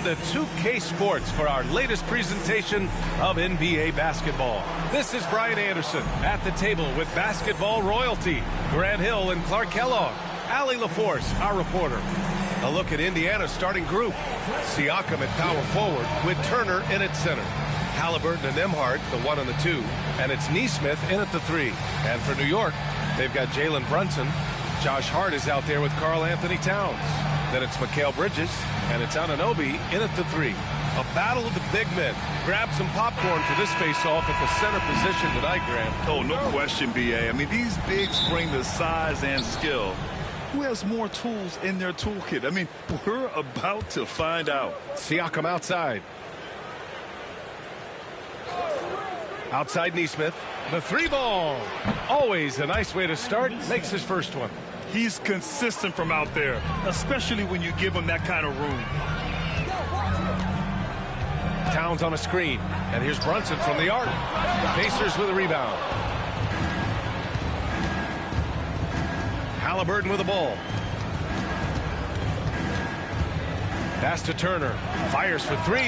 To 2K Sports for our latest presentation of NBA basketball. This is Brian Anderson at the table with basketball royalty, Grant Hill and Clark Kellogg, Allie LaForce, our reporter. A look at Indiana's starting group. Siakam at power forward with Turner in at center. Halliburton and Nembhard, the 1 and the 2, and it's Nesmith in at the 3. And for New York, they've got Jalen Brunson. Josh Hart is out there with Karl Anthony Towns. Then it's Mikal Bridges, and it's Anunoby in at the 3. A battle of the big men. Grab some popcorn for this face-off at the center position tonight, Grant. Oh, no question, B.A. I mean, these bigs bring the size and skill. Who has more tools in their toolkit? I mean, we're about to find out. Siakam outside. Outside Nesmith. The 3-ball. Always a nice way to start. Makes his first one. He's consistent from out there, especially when you give him that kind of room. Towns on a screen. And here's Brunson from the arc. Pacers with a rebound. Halliburton with the ball. Pass to Turner. Fires for 3.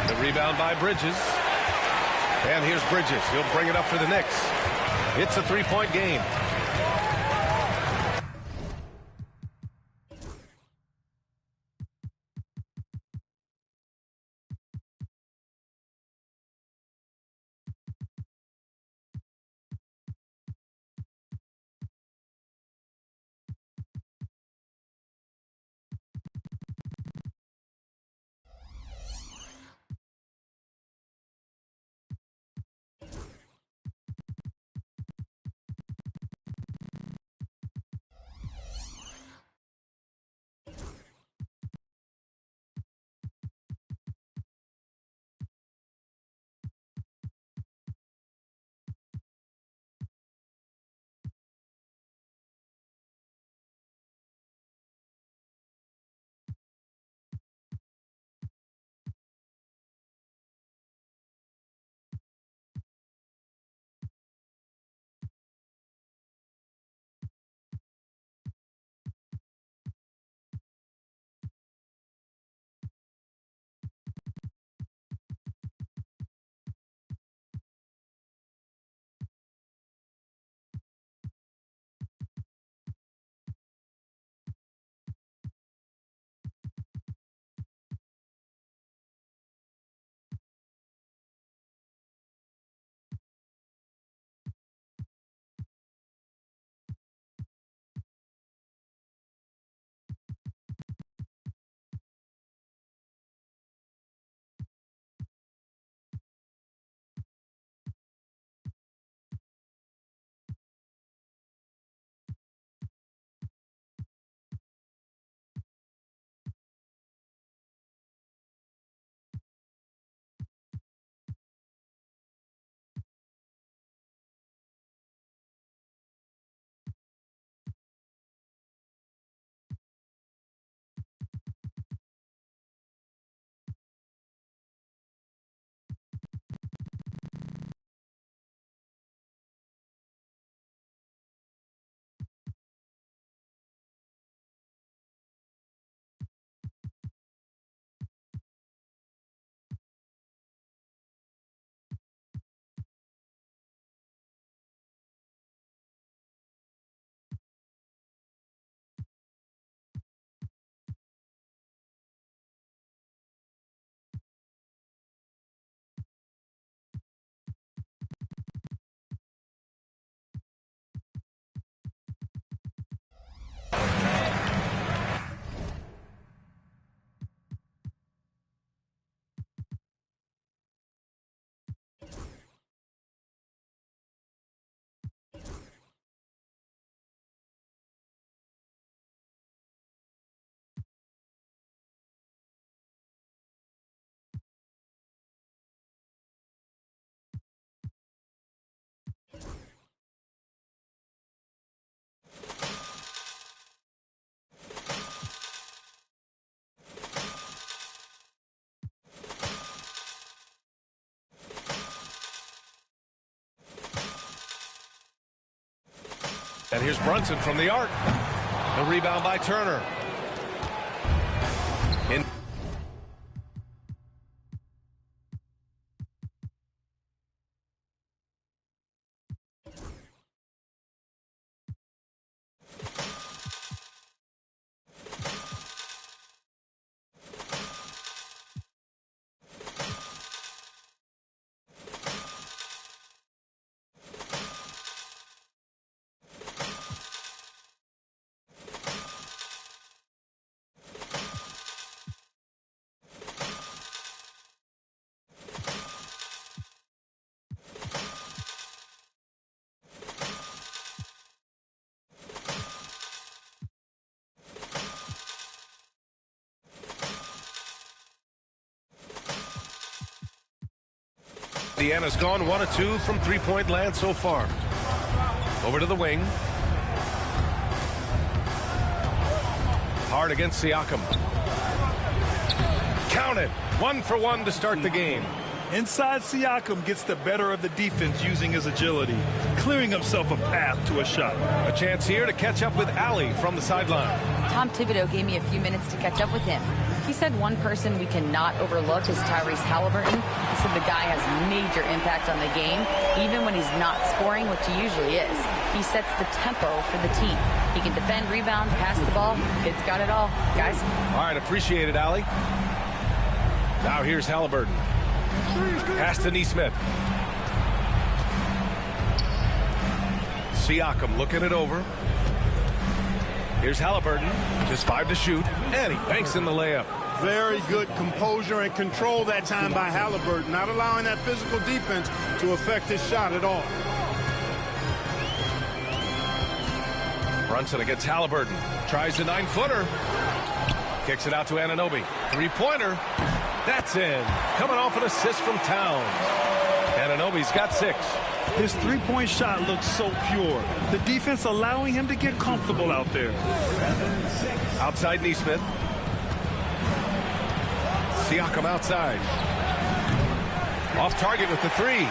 The rebound by Bridges. And here's Bridges. He'll bring it up for the Knicks. It's a 3-point game. And here's Brunson from the arc. The rebound by Turner. Indiana's gone 1 of 2 from three-point land so far. Over to the wing. Hard against Siakam. Count it. 1 for 1 to start the game. Inside, Siakam gets the better of the defense using his agility, clearing himself a path to a shot. A chance here to catch up with Allie from the sideline. Tom Thibodeau gave me a few minutes to catch up with him. He said one person we cannot overlook is Tyrese Halliburton. He said the guy has major impact on the game, even when he's not scoring, which he usually is. He sets the tempo for the team. He can defend, rebound, pass the ball. Kid's got it all, guys. All right, appreciate it, Allie. Now here's Halliburton. Pass to Nesmith. Siakam looking it over. Here's Halliburton. Just 5 to shoot. And he banks in the layup. Very good composure and control that time by Halliburton, not allowing that physical defense to affect his shot at all. Brunson against Halliburton. Tries the 9-footer. Kicks it out to Anunoby. Three-pointer. That's in. Coming off an assist from Towns. Anunoby's got 6. His three-point shot looks so pure. The defense allowing him to get comfortable out there. Outside Nesmith. Siakam outside. Off target with the 3.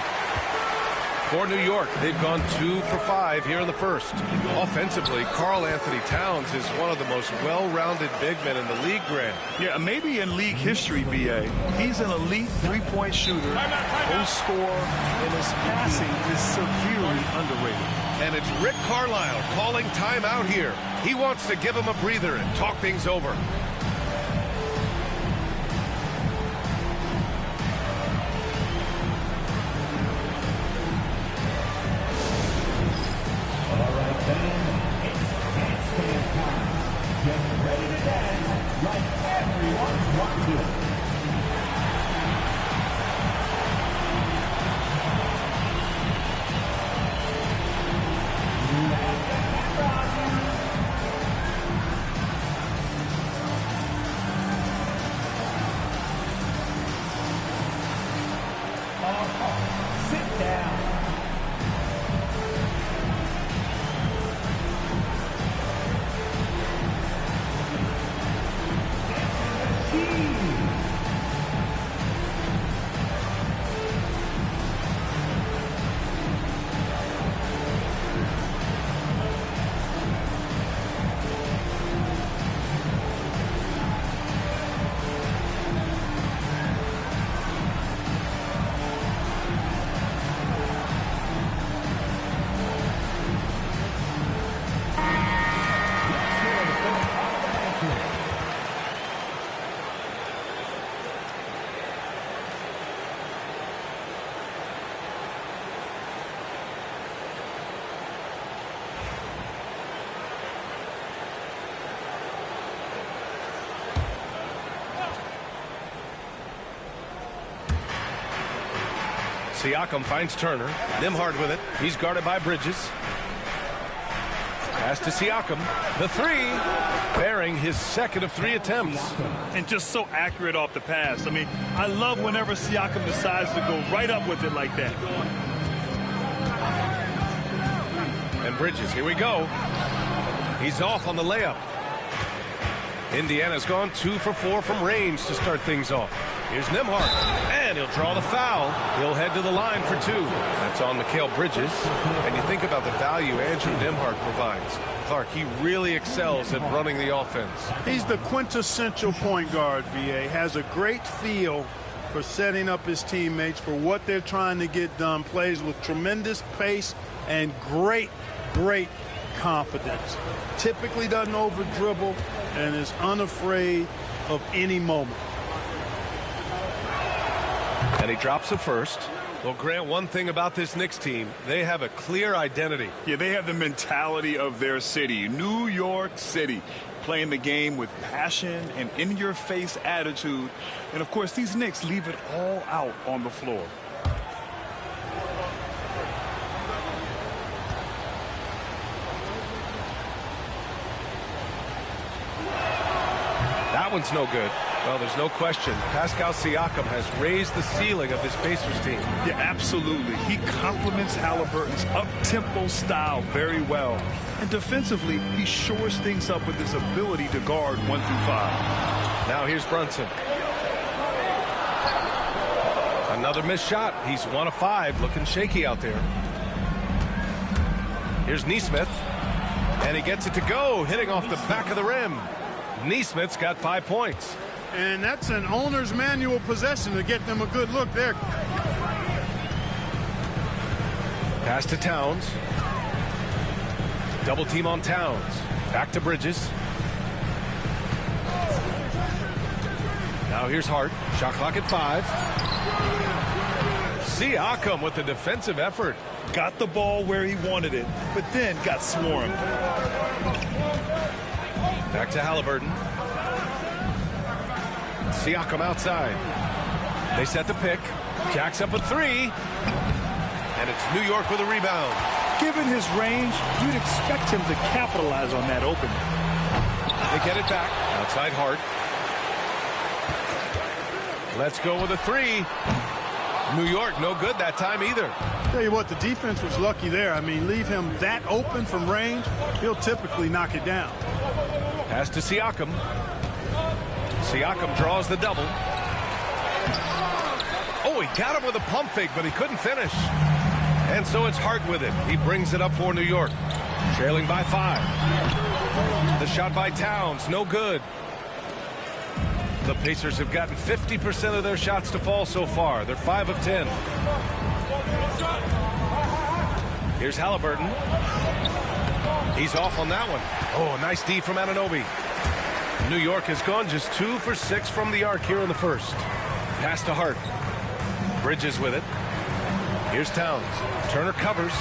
For New York, they've gone 2 for 5 here in the first. Offensively, Karl Anthony Towns is one of the most well-rounded big men in the league, Grant. Yeah, maybe in league history, B.A. He's an elite three-point shooter, post scorer, and his passing is severely underrated. And it's Rick Carlisle calling timeout here. He wants to give him a breather and talk things over. Siakam finds Turner. Nembhard with it. He's guarded by Bridges. Pass to Siakam. The 3. Bearing his second of 3 attempts. And just so accurate off the pass. I mean, I love whenever Siakam decides to go right up with it like that. And Bridges, here we go. He's off on the layup. Indiana's gone 2 for 4 from range to start things off. Here's Nembhard, and he'll draw the foul. He'll head to the line for 2. That's on Mikal Bridges. And you think about the value Andrew Nembhard provides. Clark, he really excels at running the offense. He's the quintessential point guard, B.A. Has a great feel for setting up his teammates for what they're trying to get done. Plays with tremendous pace and great confidence. Typically doesn't over-dribble and is unafraid of any moment. And he drops it first. Well, Grant, one thing about this Knicks team, they have a clear identity. Yeah, they have the mentality of their city, New York City, playing the game with passion and in-your-face attitude. And, of course, these Knicks leave it all out on the floor. That one's no good. Well, there's no question. Pascal Siakam has raised the ceiling of this Pacers team. Yeah, absolutely. He complements Halliburton's up-tempo style very well. And defensively, he shores things up with his ability to guard 1 through 5. Now here's Brunson. Another missed shot. He's 1 of 5, looking shaky out there. Here's Nesmith. And he gets it to go, hitting off the back of the rim. Nesmith's got 5 points. And that's an owner's manual possession to get them a good look there. Pass to Towns. Double team on Towns. Back to Bridges. Now here's Hart. Shot clock at 5. Siakam with the defensive effort. Got the ball where he wanted it, but then got swarmed. Back to Halliburton. Siakam outside. They set the pick. Jacks up a 3. And it's New York with a rebound. Given his range, you'd expect him to capitalize on that opening. They get it back. Outside Hart. Let's go with a 3. New York no good that time either. Tell you what, the defense was lucky there. I mean, leave him that open from range, he'll typically knock it down. Pass to Siakam. Siakam draws the double. Oh, he got him with a pump fake, but he couldn't finish. And so it's Hart with it. He brings it up for New York. Trailing by 5. The shot by Towns, no good. The Pacers have gotten 50% of their shots to fall so far. They're 5 of 10. Here's Halliburton. He's off on that one. Oh, nice D from Anunoby. New York has gone just 2 for 6 from the arc here in the first. Pass to Hart. Bridges with it. Here's Towns. Turner covers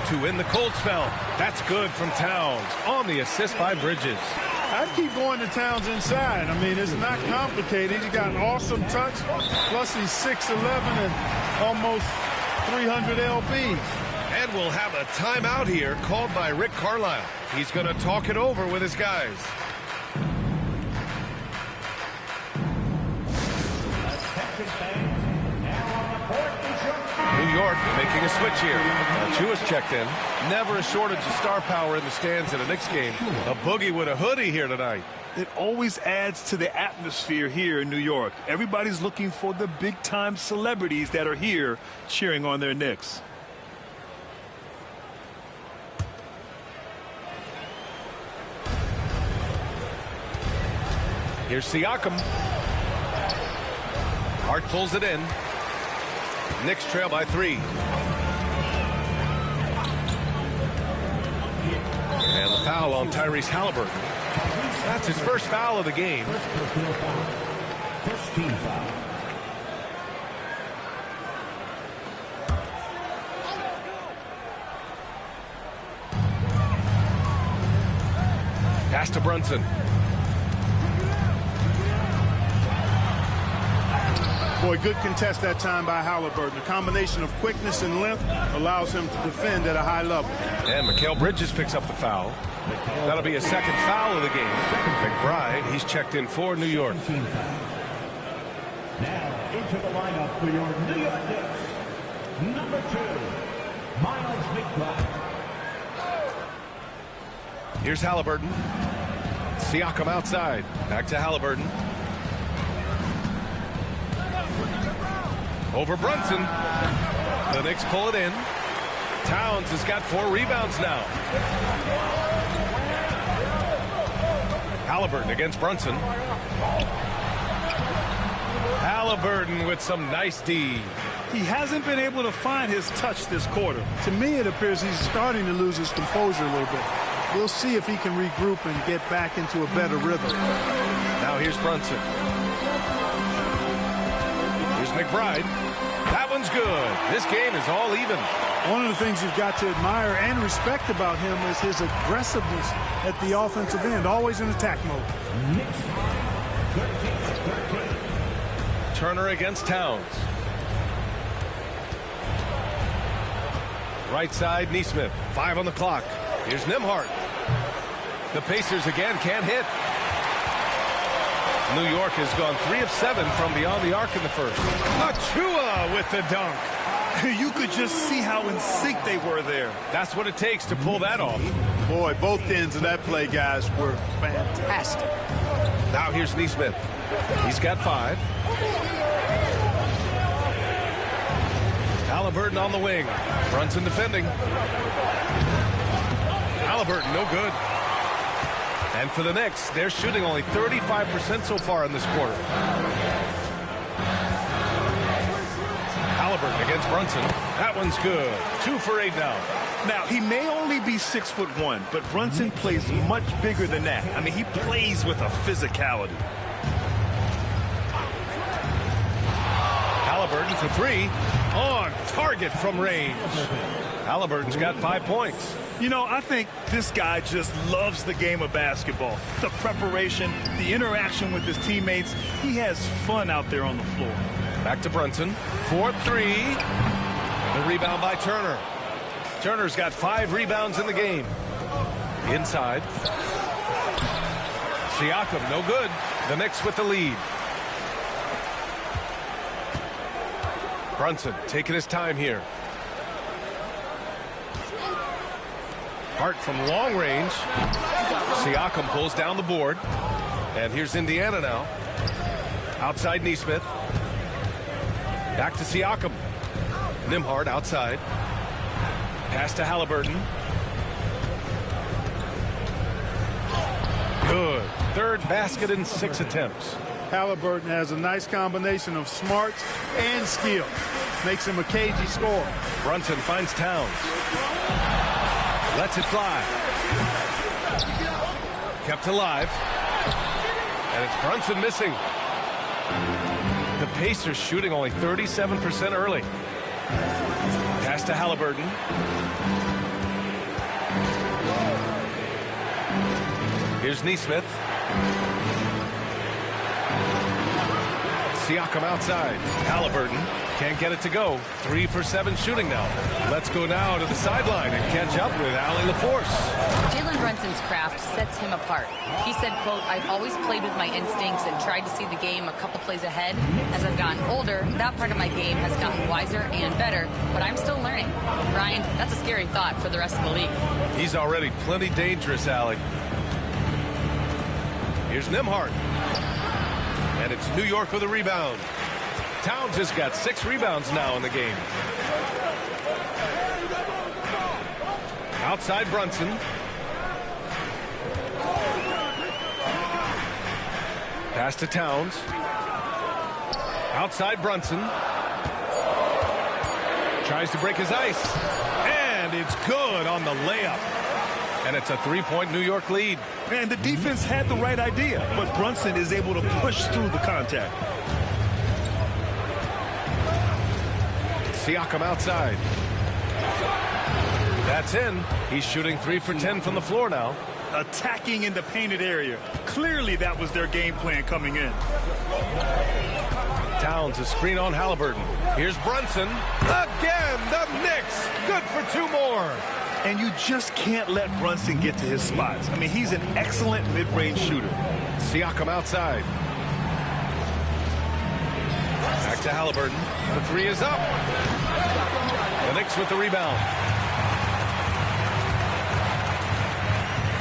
to win the cold spell. That's good from Towns on the assist by Bridges. I'd keep going to Towns inside. I mean, it's not complicated. He's got an awesome touch. Plus, he's 6'11 and almost 300 lbs. And we'll have a timeout here called by Rick Carlisle. He's going to talk it over with his guys. New York making a switch here. Chua's checked in. Never a shortage of star power in the stands in a Knicks game. A boogie with a hoodie here tonight. It always adds to the atmosphere here in New York. Everybody's looking for the big-time celebrities that are here cheering on their Knicks. Here's Siakam. Hart pulls it in. Knicks trail by 3. And the foul on Tyrese Halliburton. That's his first foul of the game. First team foul. Pass to Brunson. Boy, good contest that time by Halliburton. The combination of quickness and length allows him to defend at a high level. And Mikal Bridges picks up the foul. That'll be a second foul of the game. McBride, he's checked in for New York. Now into the lineup for your New York Knicks. Number 2, Miles McBride. Here's Halliburton. Siakam outside. Back to Halliburton. Over Brunson. The Knicks pull it in. Towns has got 4 rebounds now. Halliburton against Brunson. Halliburton with some nice D. He hasn't been able to find his touch this quarter. To me, it appears he's starting to lose his composure a little bit. We'll see if he can regroup and get back into a better rhythm. Now here's Brunson. Here's McBride. That one's good. This game is all even. One of the things you've got to admire and respect about him is his aggressiveness at the offensive end, always in attack mode. Turner against Towns. Right side, Nesmith. 5 on the clock. Here's Nembhard. The Pacers again can't hit. New York has gone 3 of 7 from beyond the arc in the first. Achua with the dunk. You could just see how in sync they were there. That's what it takes to pull that off. Boy, both ends of that play, guys, were fantastic. Now here's Neesmith. He's got 5. Halliburton on the wing. Brunson defending. Halliburton, no good. And for the Knicks, they're shooting only 35% so far in this quarter. Halliburton against Brunson. That one's good. 2 for 8 now. Now, he may only be 6'1", but Brunson plays much bigger than that. I mean, he plays with a physicality. Halliburton for 3. On target from range. Halliburton's got 5 points. You know, I think this guy just loves the game of basketball. The preparation, the interaction with his teammates. He has fun out there on the floor. Back to Brunson. 4-3. The rebound by Turner. Turner's got 5 rebounds in the game. Inside. Siakam, no good. The Knicks with the lead. Brunson taking his time here. Hart from long range. Siakam pulls down the board. And here's Indiana now. Outside Neesmith. Back to Siakam. Nembhard outside. Pass to Halliburton. Good. 3rd basket in 6 attempts. Halliburton has a nice combination of smarts and skill. Makes him a cagey scorer. Brunson finds Towns. Lets it fly. Kept alive. And it's Brunson missing. The Pacers shooting only 37% early. Pass to Halliburton. Here's Neesmith. Siakam outside. Halliburton can't get it to go. 3 for 7 shooting now. Let's go now to the sideline and catch up with Allie LaForce. Jalen Brunson's craft sets him apart. He said, quote, "I've always played with my instincts and tried to see the game a couple plays ahead. As I've gotten older, that part of my game has gotten wiser and better, but I'm still learning." Ryan, that's a scary thought for the rest of the league. He's already plenty dangerous, Allie. Here's Nembhard. And it's New York with a rebound. Towns has got 6 rebounds now in the game. Outside Brunson. Pass to Towns. Outside Brunson. Tries to break his ice. And it's good on the layup. And it's a 3-point New York lead. Man, the defense had the right idea, but Brunson is able to push through the contact. Siakam outside. That's in. He's shooting 3 for 10 from the floor now. Attacking in the painted area. Clearly that was their game plan coming in. Towns a screen on Halliburton. Here's Brunson. Again, the Knicks. Good for 2 more. And you just can't let Brunson get to his spots. I mean, he's an excellent mid-range shooter. Siakam outside. Back to Halliburton. The 3 is up. The Knicks with the rebound.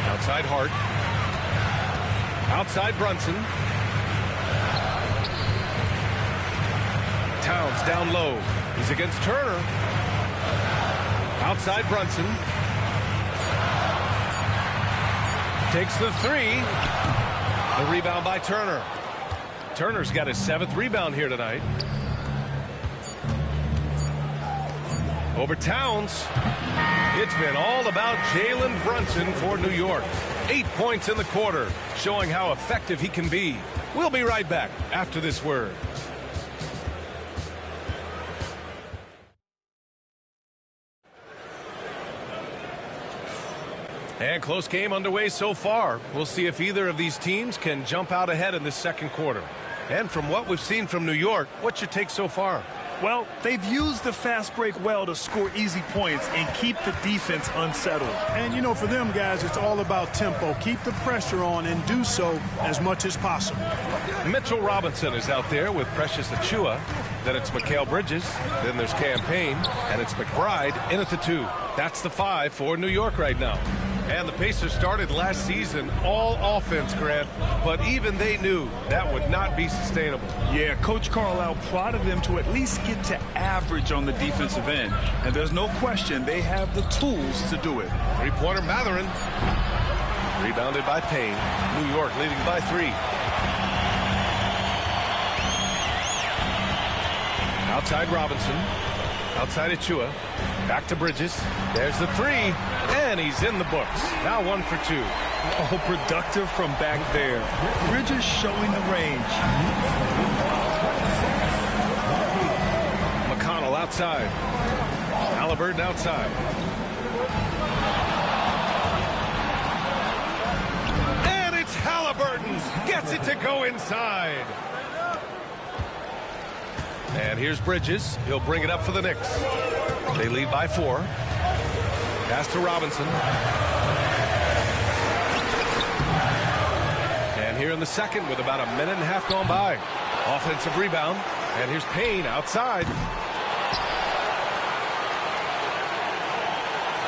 Outside Hart. Outside Brunson. Towns down low. He's against Turner. Outside Brunson. Takes the 3. The rebound by Turner. Turner's got his 7th rebound here tonight. Over Towns. It's been all about Jalen Brunson for New York. 8 points in the quarter, showing how effective he can be. We'll be right back after this word. And close game underway so far. We'll see if either of these teams can jump out ahead in this second quarter. And from what we've seen from New York, what's your take so far? Well, they've used the fast break well to score easy points and keep the defense unsettled. And, you know, for them guys, it's all about tempo. Keep the pressure on and do so as much as possible. Mitchell Robinson is out there with Precious Achiuwa. Then it's Mikal Bridges. Then there's Campaign. And it's McBride in at the 2. That's the 5 for New York right now. And the Pacers started last season all offense, Grant, but even they knew that would not be sustainable. Yeah, Coach Carlisle prodded them to at least get to average on the defensive end. And there's no question they have the tools to do it. Three-pointer Mathurin. Rebounded by Payne. New York leading by 3. Outside Robinson. Outside Achiuwa. Back to Bridges. There's the 3. And he's in the books. Now 1 for 2. Oh, productive from back there. Bridges showing the range. McConnell outside. Halliburton outside. And it's Halliburton. Gets it to go inside. And here's Bridges. He'll bring it up for the Knicks. They lead by 4. Pass to Robinson. And here in the second with about a minute and a half gone by. Offensive rebound. And here's Payne outside.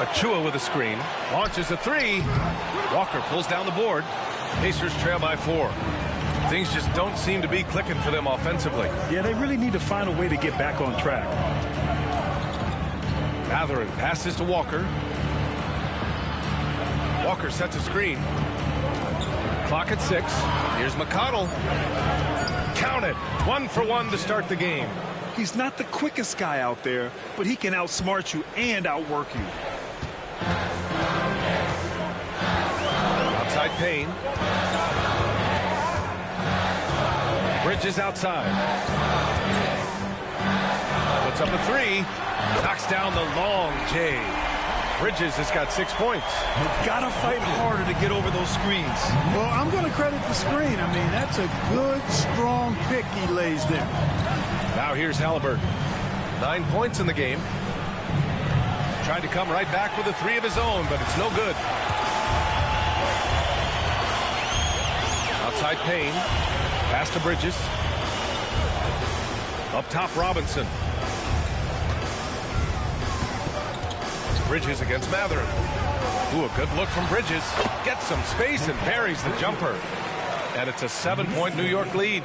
Achiuwa with a screen. Launches a 3. Walker pulls down the board. Pacers trail by 4. Things just don't seem to be clicking for them offensively. Yeah, they really need to find a way to get back on track. Mathurin passes to Walker. Walker sets a screen. Clock at 6. Here's McConnell. Count it. 1 for 1 to start the game. He's not the quickest guy out there, but he can outsmart you and outwork you. Outside Payne. Bridges outside. Puts up a 3. Knocks down the long J. Bridges has got 6 points. You've got to fight harder to get over those screens. Well, I'm going to credit the screen. I mean, that's a good, strong pick he lays there. Now here's Halliburton. 9 points in the game. Tried to come right back with a 3 of his own, but it's no good. Outside Payne. Pass to Bridges. Up top, Robinson. Bridges against Mathurin. Ooh, a good look from Bridges. Gets some space and parries the jumper. And it's a 7-point New York lead.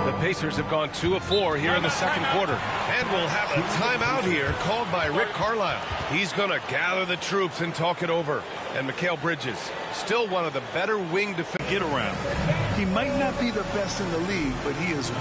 The Pacers have gone 2 of 4 here in the second quarter. And we'll have a timeout here called by Rick Carlisle. He's going to gather the troops and talk it over. And Mikal Bridges, still one of the better wing defenders. Get around. He might not be the best in the league, but he is.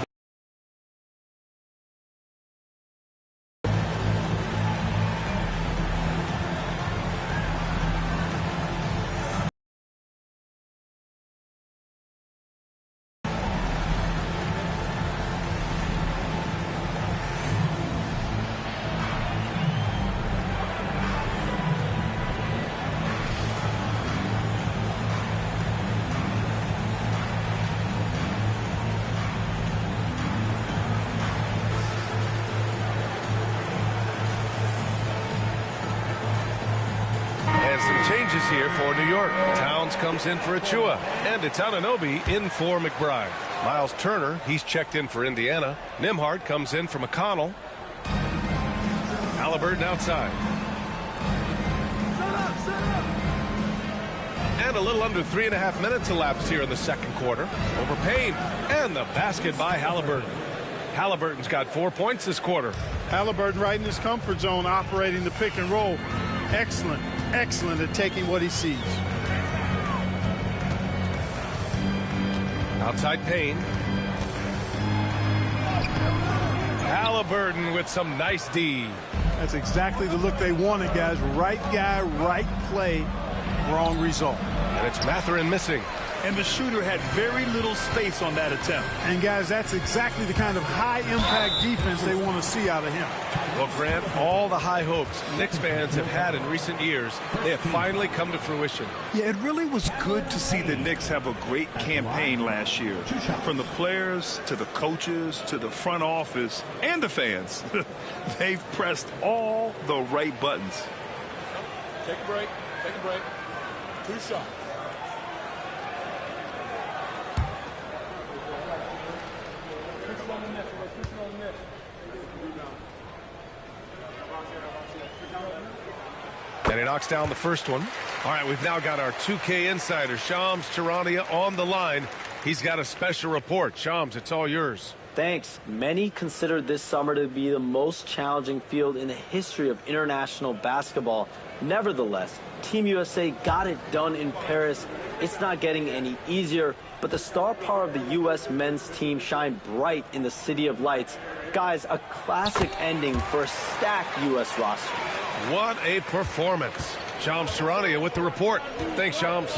Changes here for New York. Towns comes in for Achiuwa, and it's Anunoby in for McBride. Miles Turner, he's checked in for Indiana. Nembhard comes in for McConnell. Halliburton outside. And a little under 3.5 minutes elapsed here in the second quarter. Over Payne, and the basket by Halliburton. Halliburton's got 4 points this quarter. Halliburton right in his comfort zone, operating the pick and roll. Excellent, excellent at taking what he sees. Outside Payne. Halliburton with some nice D. That's exactly the look they wanted, guys. Right guy, right play, wrong result. And it's Mathurin missing. and the shooter had very little space on that attempt. And, guys, that's exactly the kind of high-impact defense they want to see out of him. Well, Grant, all the high hopes Knicks fans have had in recent years, they have finally come to fruition. Yeah, it really was good to see the Knicks have a great campaign last year. From the players to the coaches to the front office and the fans. They've pressed all the right buttons. Take a break. Take a break. 2 shots. And he knocks down the first one. All right, we've now got our 2K insider, Shams Charania, on the line. He's got a special report. Shams, it's all yours. Thanks. Many consider this summer to be the most challenging field in the history of international basketball. Nevertheless, Team USA got it done in Paris. It's not getting any easier, but the star power of the U.S. men's team shined bright in the City of Lights. Guys, a classic ending for a stacked U.S. roster. What a performance. Shams Charania with the report. Thanks, Shams.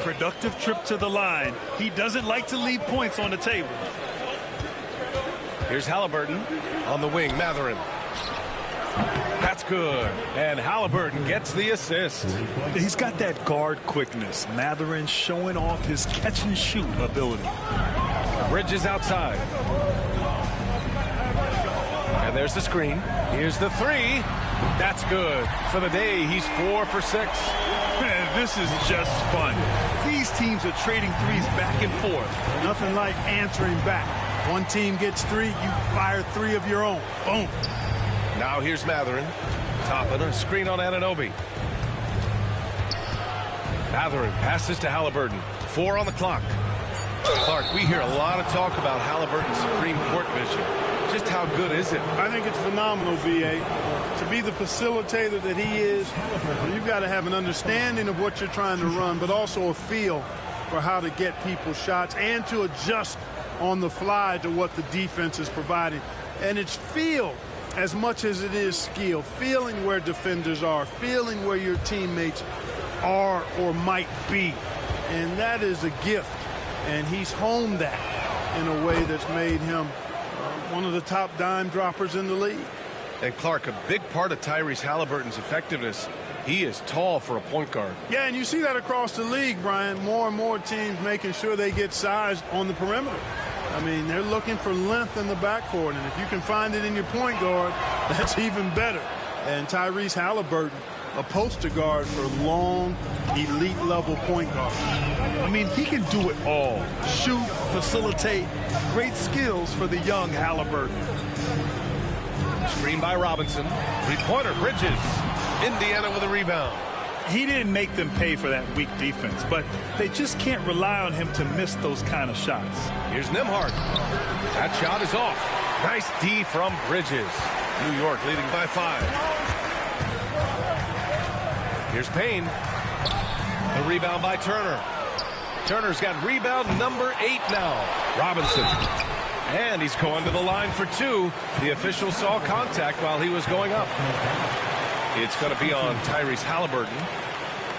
Productive trip to the line. He doesn't like to leave points on the table. Here's Halliburton on the wing. Mathurin. That's good. And Halliburton gets the assist. He's got that guard quickness. Mathurin showing off his catch-and-shoot ability. Bridges outside. And there's the screen. Here's the three. That's good. For the day, he's 4 for 6. Man, this is just fun. These teams are trading threes back and forth. Nothing like answering back. One team gets 3, you fire 3 of your own. Boom. Now here's Mathurin. Topping a screen on Anunoby. Mathurin passes to Halliburton. 4 on the clock. Clark, we hear a lot of talk about Halliburton's Supreme Court vision. Just how good is it? I think it's phenomenal, V.A. To be the facilitator that he is, you've got to have an understanding of what you're trying to run, but also a feel for how to get people shots and to adjust on the fly to what the defense is providing. And it's feel as much as it is skill, feeling where defenders are, feeling where your teammates are or might be. And that is a gift. And he's honed that in a way that's made him one of the top dime droppers in the league. And Clark, a big part of Tyrese Halliburton's effectiveness, he is tall for a point guard. Yeah, and you see that across the league, Brian. More and more teams making sure they get size on the perimeter. I mean, they're looking for length in the backcourt, and if you can find it in your point guard, that's even better. And Tyrese Halliburton, a poster guard for long, elite-level point guard. I mean, he can do it all. Shoot, facilitate, great skills for the young Halliburton. Screen by Robinson. Three-pointer, Bridges. Indiana with a rebound. He didn't make them pay for that weak defense, but they just can't rely on him to miss those kind of shots. Here's Nembhard. That shot is off. Nice D from Bridges. New York leading by 5. Here's Payne. The rebound by Turner. Turner's got rebound number 8 now. Robinson. And he's going to the line for 2. The official saw contact while he was going up. It's going to be on Tyrese Halliburton.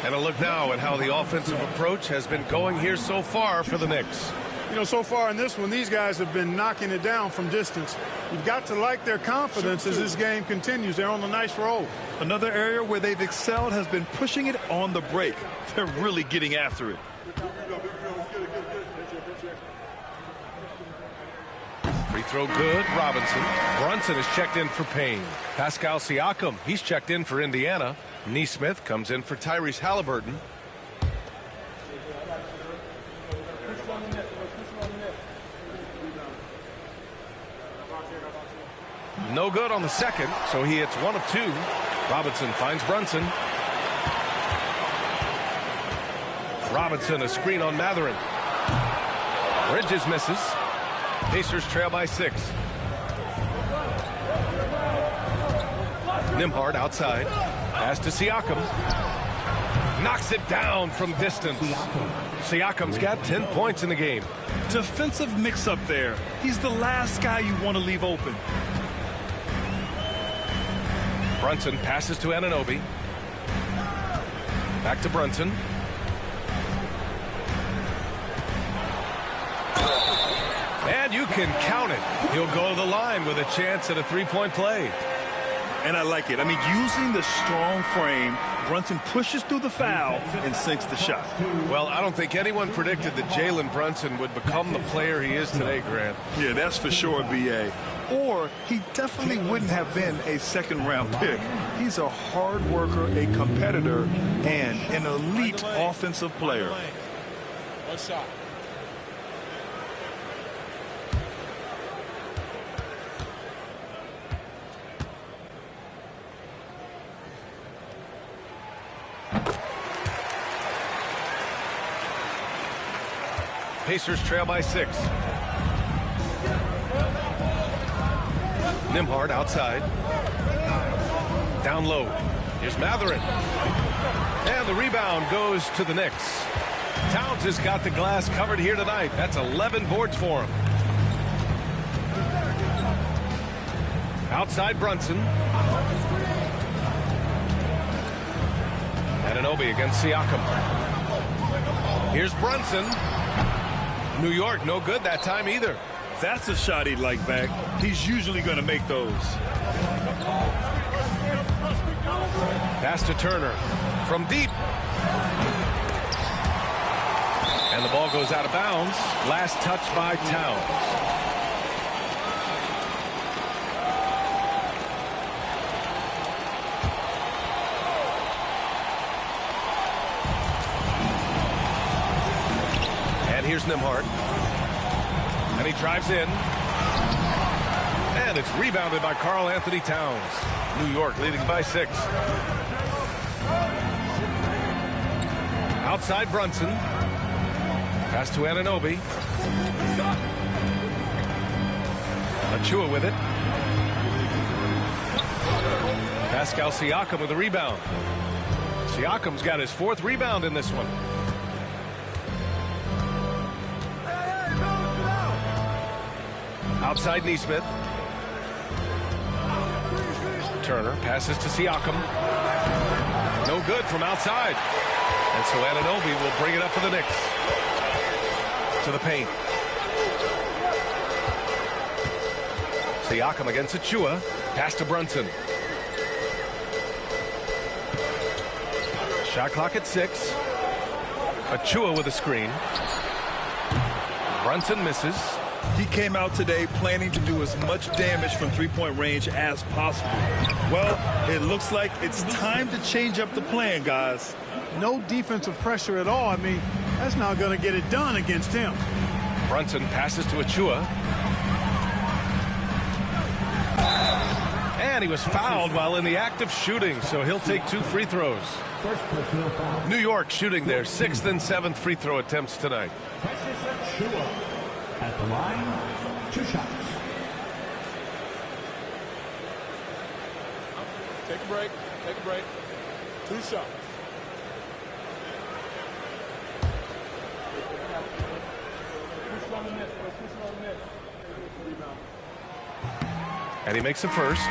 And a look now at how the offensive approach has been going here so far for the Knicks. You know, so far in this one, these guys have been knocking it down from distance. You've got to like their confidence as this game continues. They're on a nice roll. Another area where they've excelled has been pushing it on the break. They're really getting after it. Free throw good. Robinson. Brunson is checked in for Payne. Pascal Siakam, he's checked in for Indiana. Nesmith comes in for Tyrese Halliburton. No good on the second, so he hits 1 of 2. Robinson finds Brunson. Robinson, a screen on Mathurin. Bridges misses. Pacers trail by 6. Nembhard outside. Pass to Siakam. Knocks it down from distance. Siakam's got 10 points in the game. Defensive mix-up there. He's the last guy you want to leave open. Brunson passes to Anunoby. Back to Brunson. can count it. He'll go to the line with a chance at a three-point play. And I like it. I mean, using the strong frame, Brunson pushes through the foul and sinks the shot. Well, I don't think anyone predicted that Jalen Brunson would become the player he is today, Grant. Yeah, that's for sure, B.A. Or he definitely wouldn't have been a second-round pick. He's a hard worker, a competitor, and an elite offensive player. One shot. Pacers trail by 6. Nembhard outside. Down low. Here's Mathurin. And the rebound goes to the Knicks. Towns has got the glass covered here tonight. That's 11 boards for him. Outside Brunson. Anunoby against Siakam. Here's Brunson. New York, no good that time either. That's a shot he'd like back. He's usually going to make those. Pass to Turner from deep. And the ball goes out of bounds. Last touch by Towns. And here's Nembhard. And he drives in. And it's rebounded by Karl Anthony Towns. New York leading by 6. Outside Brunson. Pass to Anunoby. Achua with it. Pascal Siakam with the rebound. Siakam's got his 4th rebound in this one. Outside Nesmith. Turner passes to Siakam. No good from outside. And so Anunoby will bring it up for the Knicks. To the paint. Siakam against Achua. Pass to Brunson. Shot clock at 6. Achua with a screen. Brunson misses. He came out today planning to do as much damage from three-point range as possible. Well, it looks like it's time to change up the plan, guys. No defensive pressure at all. I mean, that's not going to get it done against him. Brunson passes to Achua. And he was fouled while in the act of shooting, so he'll take 2 free throws. New York shooting their 6th and 7th free throw attempts tonight. At the line, 2 shots. Take a break. Take a break. 2 shots. And he makes the first.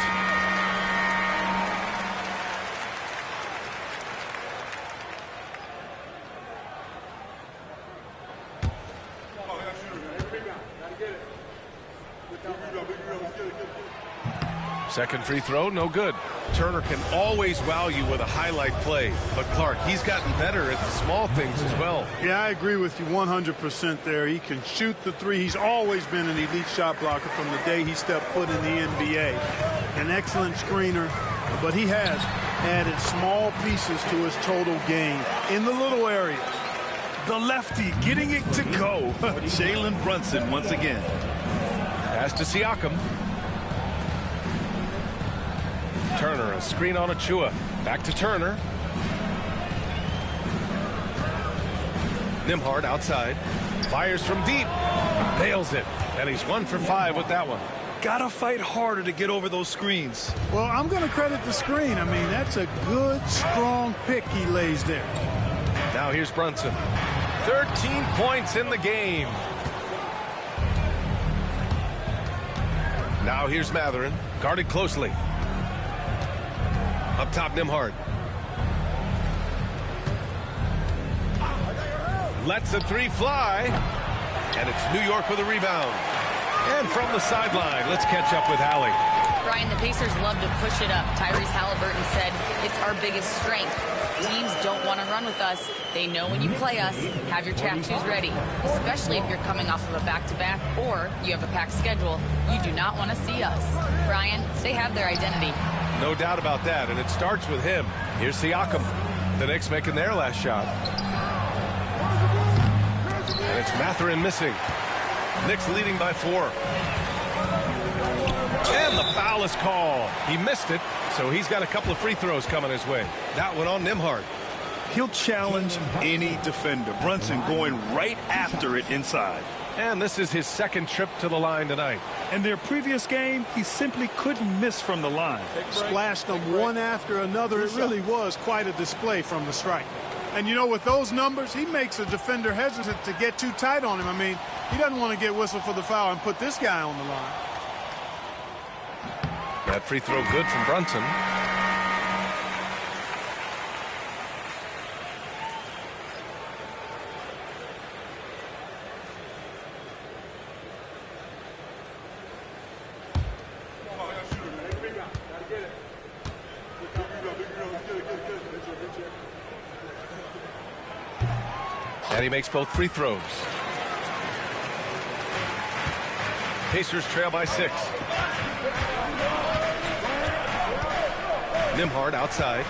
Second free throw, no good. Turner can always wow you with a highlight play. But Clark, he's gotten better at the small things as well. Yeah, I agree with you 100% there. He can shoot the 3. He's always been an elite shot blocker from the day he stepped foot in the NBA. An excellent screener, but he has added small pieces to his total game in the little area. The lefty getting it to go. Jalen Brunson once again. Pass to Siakam. Turner, a screen on Achua. Back to Turner. Nembhard outside. Fires from deep. Nails it. And he's 1 for 5 with that one. Gotta fight harder to get over those screens. Well, I'm going to credit the screen. I mean, that's a good, strong pick he lays there. Now here's Brunson. 13 points in the game. Now here's Mathurin. Guarded closely. Up top, Nembhard. Lets the 3 fly. And it's New York with a rebound. And from the sideline, let's catch up with Allie. Brian, the Pacers love to push it up. Tyrese Halliburton said it's our biggest strength. Teams don't want to run with us. They know when you play us, have your tattoos ready, especially if you're coming off of a back-to-back or you have a packed schedule. You do not want to see us. Brian, they have their identity. No doubt about that, and it starts with him. Here's Siakam. The Knicks making their last shot. And it's Mathurin missing. Knicks leading by 4. And the foul is called. He missed it, so he's got a couple of free throws coming his way. That one on Nembhard. He'll challenge any defender. Brunson going right after it inside. And this is his second trip to the line tonight. In their previous game, he simply couldn't miss from the line. Splashed them one after another. It really was quite a display from the strike. And, you know, with those numbers, he makes a defender hesitant to get too tight on him. I mean, he doesn't want to get whistled for the foul and put this guy on the line. That free throw good from Brunson. And he makes both free throws. Pacers trail by 6. Nembhard outside.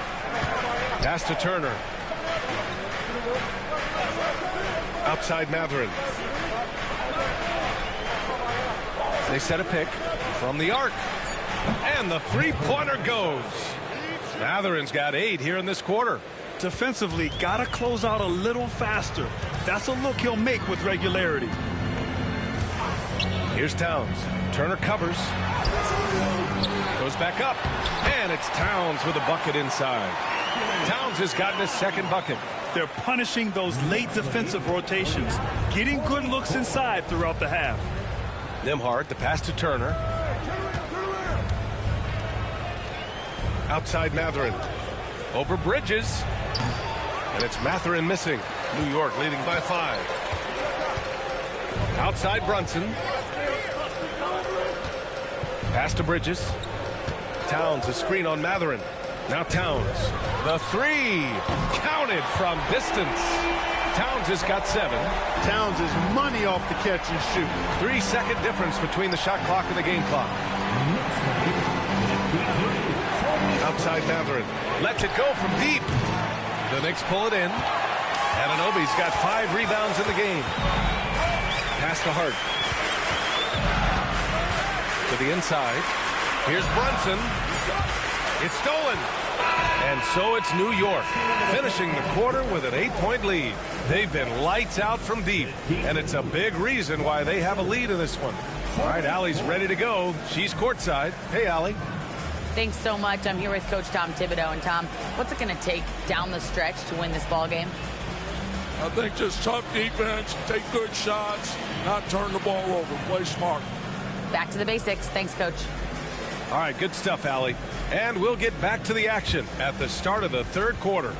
Pass to Turner. Outside Mathurin. They set a pick from the arc. And the three-pointer goes. Mathurin's got 8 here in this quarter. Defensively, got to close out a little faster. That's a look he'll make with regularity. Here's Towns. Turner covers. Goes back up. And it's Towns with a bucket inside. Towns has gotten his second bucket. They're punishing those late defensive rotations, getting good looks inside throughout the half. Nembhard, the pass to Turner. Outside Mathurin. Over Bridges. And it's Mathurin missing. New York leading by 5. Outside Brunson. Pass to Bridges. Towns, a screen on Mathurin. Now Towns. The 3. Counted from distance. Towns has got 7. Towns is money off the catch and shoot. 3-second difference between the shot clock and the game clock. Outside Mathurin. Lets it go from deep. The Knicks pull it in. Anunoby's got 5 rebounds in the game. Pass to Hart. To the inside. Here's Brunson. It's stolen. And so it's New York, finishing the quarter with an 8-point lead. They've been lights out from deep, and it's a big reason why they have a lead in this one. All right, Allie's ready to go. She's courtside. Hey, Allie. Thanks so much. I'm here with Coach Tom Thibodeau. And, Tom, what's it going to take down the stretch to win this ball game? I think just tough defense, take good shots, not turn the ball over, play smart. Back to the basics. Thanks, Coach. All right, good stuff, Allie. And we'll get back to the action at the start of the third quarter.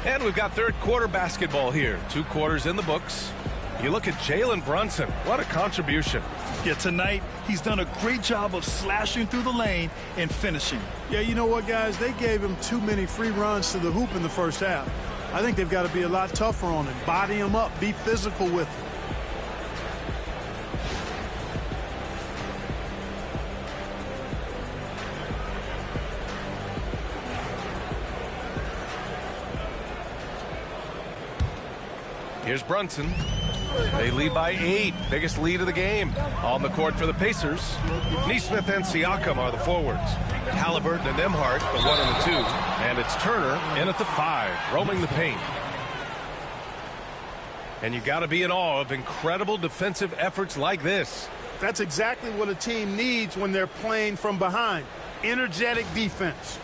And we've got third quarter basketball here. 2 quarters in the books. You look at Jalen Brunson. What a contribution. Yeah, tonight he's done a great job of slashing through the lane and finishing. Yeah, you know what, guys? They gave him too many free runs to the hoop in the first half. I think they've got to be a lot tougher on him. Body him up. Be physical with him. Here's Brunson. They lead by 8, biggest lead of the game. On the court for the Pacers, Nesmith and Siakam are the forwards. Halliburton and Nembhard, the 1 and the 2. And it's Turner in at the 5, roaming the paint. And you got to be in awe of incredible defensive efforts like this. That's exactly what a team needs when they're playing from behind. Energetic defense.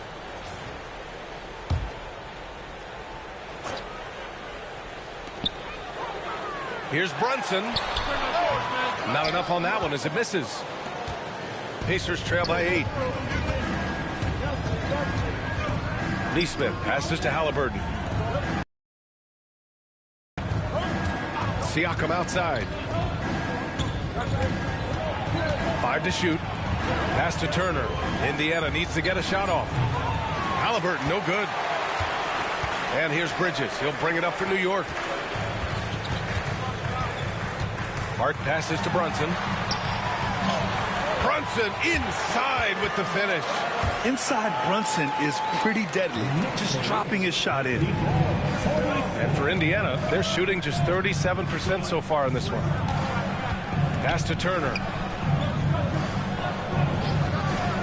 Here's Brunson. Not enough on that one as it misses. Pacers trail by 8. Nesmith passes to Halliburton. Siakam outside. 5 to shoot. Pass to Turner. Indiana needs to get a shot off. Halliburton, no good. And here's Bridges. He'll bring it up for New York. Hart passes to Brunson. Brunson inside with the finish. Inside Brunson is pretty deadly, just dropping his shot in. And for Indiana, they're shooting just 37% so far in this one. Pass to Turner.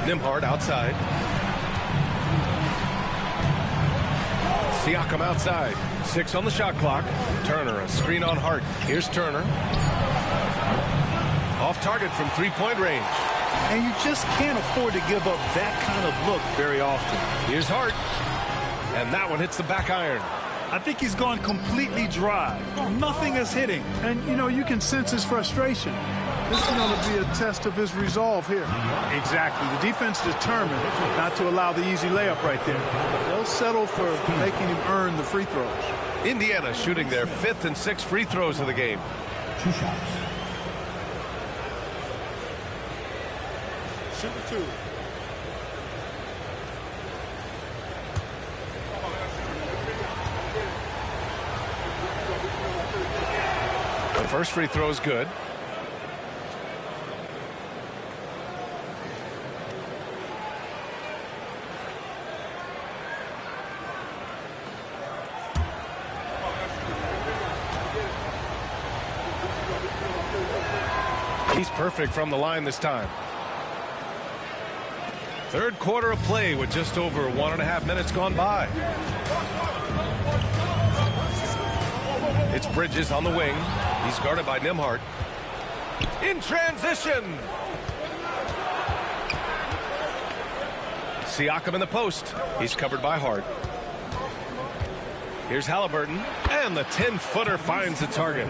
Nembhard outside. Siakam outside. 6 on the shot clock. Turner, a screen on Hart. Here's Turner. Off target from three-point range. And you just can't afford to give up that kind of look very often. Here's Hart. And that one hits the back iron. I think he's gone completely dry. Nothing is hitting. And, you know, you can sense his frustration. This is going to be a test of his resolve here. Exactly. The defense determined not to allow the easy layup right there. They'll settle for making him earn the free throws. Indiana shooting their 5th and 6th free throws of the game. 2 shots. Shoot 2. The first free throw is good. He's perfect from the line this time. Third quarter of play with just over 1.5 minutes gone by. It's Bridges on the wing. He's guarded by Nembhard. In transition. Siakam in the post. He's covered by Hart. Here's Halliburton. And the 10-footer finds the target.